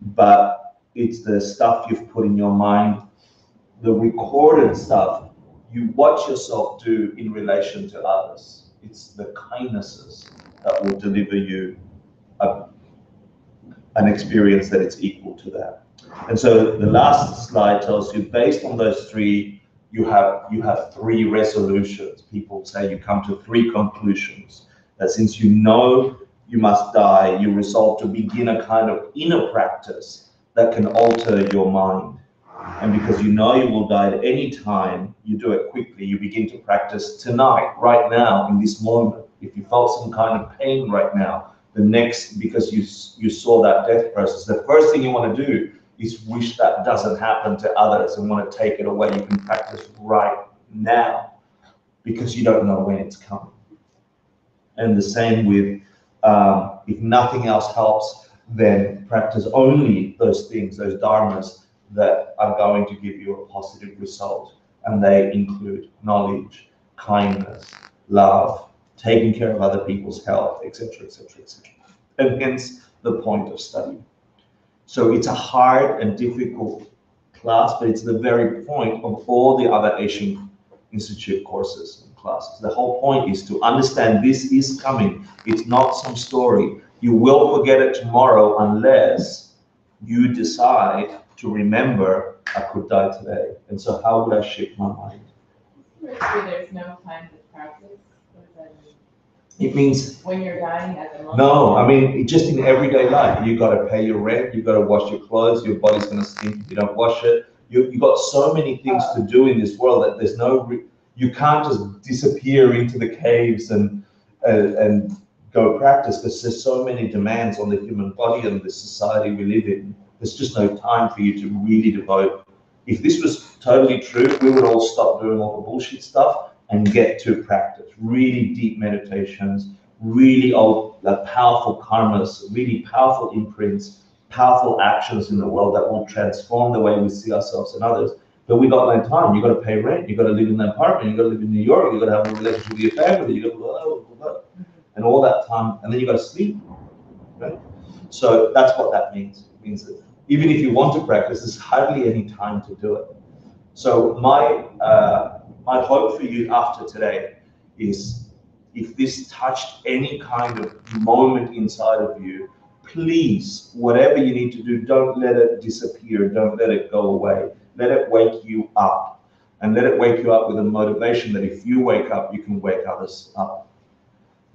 but it's the stuff you've put in your mind, the recorded stuff you watch yourself do in relation to others. It's the kindnesses that will deliver you an experience that is equal to that. And so the last slide tells you, based on those three, you have three resolutions. People say you come to three conclusions. That since you know you must die, you resolve to begin a kind of inner practice that can alter your mind. And because you know you will die at any time, you do it quickly. You begin to practice tonight, right now, in this moment. If you felt some kind of pain right now, because you saw that death process, the first thing you want to do is wish that doesn't happen to others and want to take it away. You can practice right now because you don't know when it's coming. And the same with, if nothing else helps, then practice only those things, those dharmas, that are going to give you a positive result. And they include knowledge, kindness, love, taking care of other people's health, etc., etc., etc. And hence the point of study. So it's a hard and difficult class, but it's the very point of all the other Asian Institute courses and classes. The whole point is to understand this is coming. It's not some story. You will forget it tomorrow unless you decide to remember, I could die today. And so how would I shift my mind? There's no time to practice. What does that mean? It means when you're dying at the moment. No, I mean just in everyday life. You got to pay your rent. You got to wash your clothes. Your body's going to stink if you don't wash it. You got so many things to do in this world that there's no. You can't just disappear into the caves and go practice, because there's so many demands on the human body and the society we live in. There's just no time for you to really devote. If this was totally true, we would all stop doing all the bullshit stuff and get to practice. Really deep meditations, really old, powerful karmas, really powerful imprints, powerful actions in the world that will transform the way we see ourselves and others. But we got no time. You got to pay rent. You got to live in an apartment. You got to live in New York. You got to have a relationship with your family. You got to blah, blah, blah. And all that time, and then you got to sleep. Right? So that's what that means. It means that even if you want to practice, there's hardly any time to do it. So my hope for you after today is, if this touched any kind of moment inside of you, please, whatever you need to do, don't let it disappear. Don't let it go away. Let it wake you up, and let it wake you up with a motivation that if you wake up, you can wake others up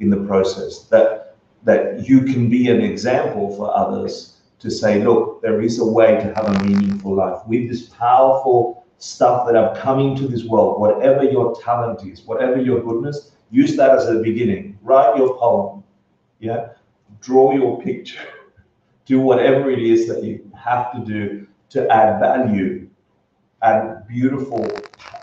in the process. That you can be an example for others to say, look, there is a way to have a meaningful life with this powerful stuff that I've come into this world. Whatever your talent is, whatever your goodness, use that as a beginning. Write your poem, yeah. Draw your picture. Do whatever it is that you have to do to add value, add beautiful,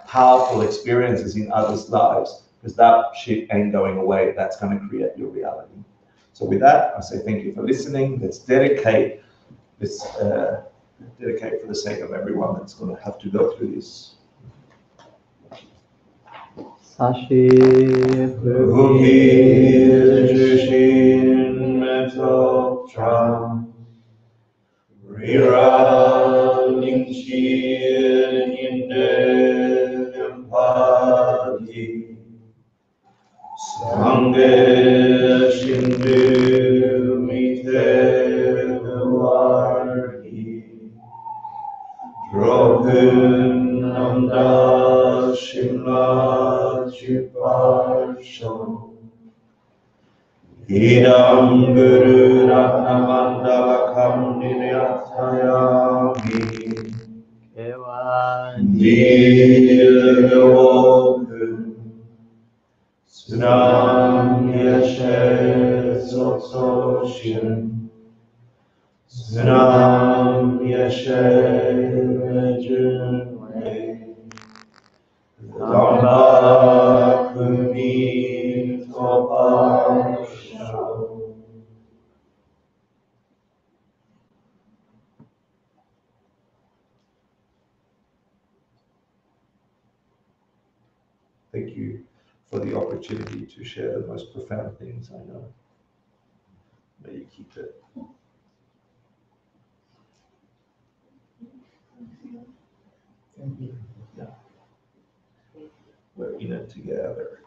powerful experiences in others' lives, because that shit ain't going away. That's going to create your reality. So with that, I say thank you for listening. Let's dedicate this, dedicate for the sake of everyone that's going to have to go through this. Sashi Sanghe Shindu Mite Varhi Drogun Nanda Shimla Chiparsho Idam Guru Ratnamandalakam Niryathayami Dilgavokun Sunam Yashe Sotsoshin Sunam Yashe Vejunwe Dhamma Kumi Topasho. Thank you for the opportunity to share the most profound things I know. May you keep it. Thank you. Yeah. We're in it together.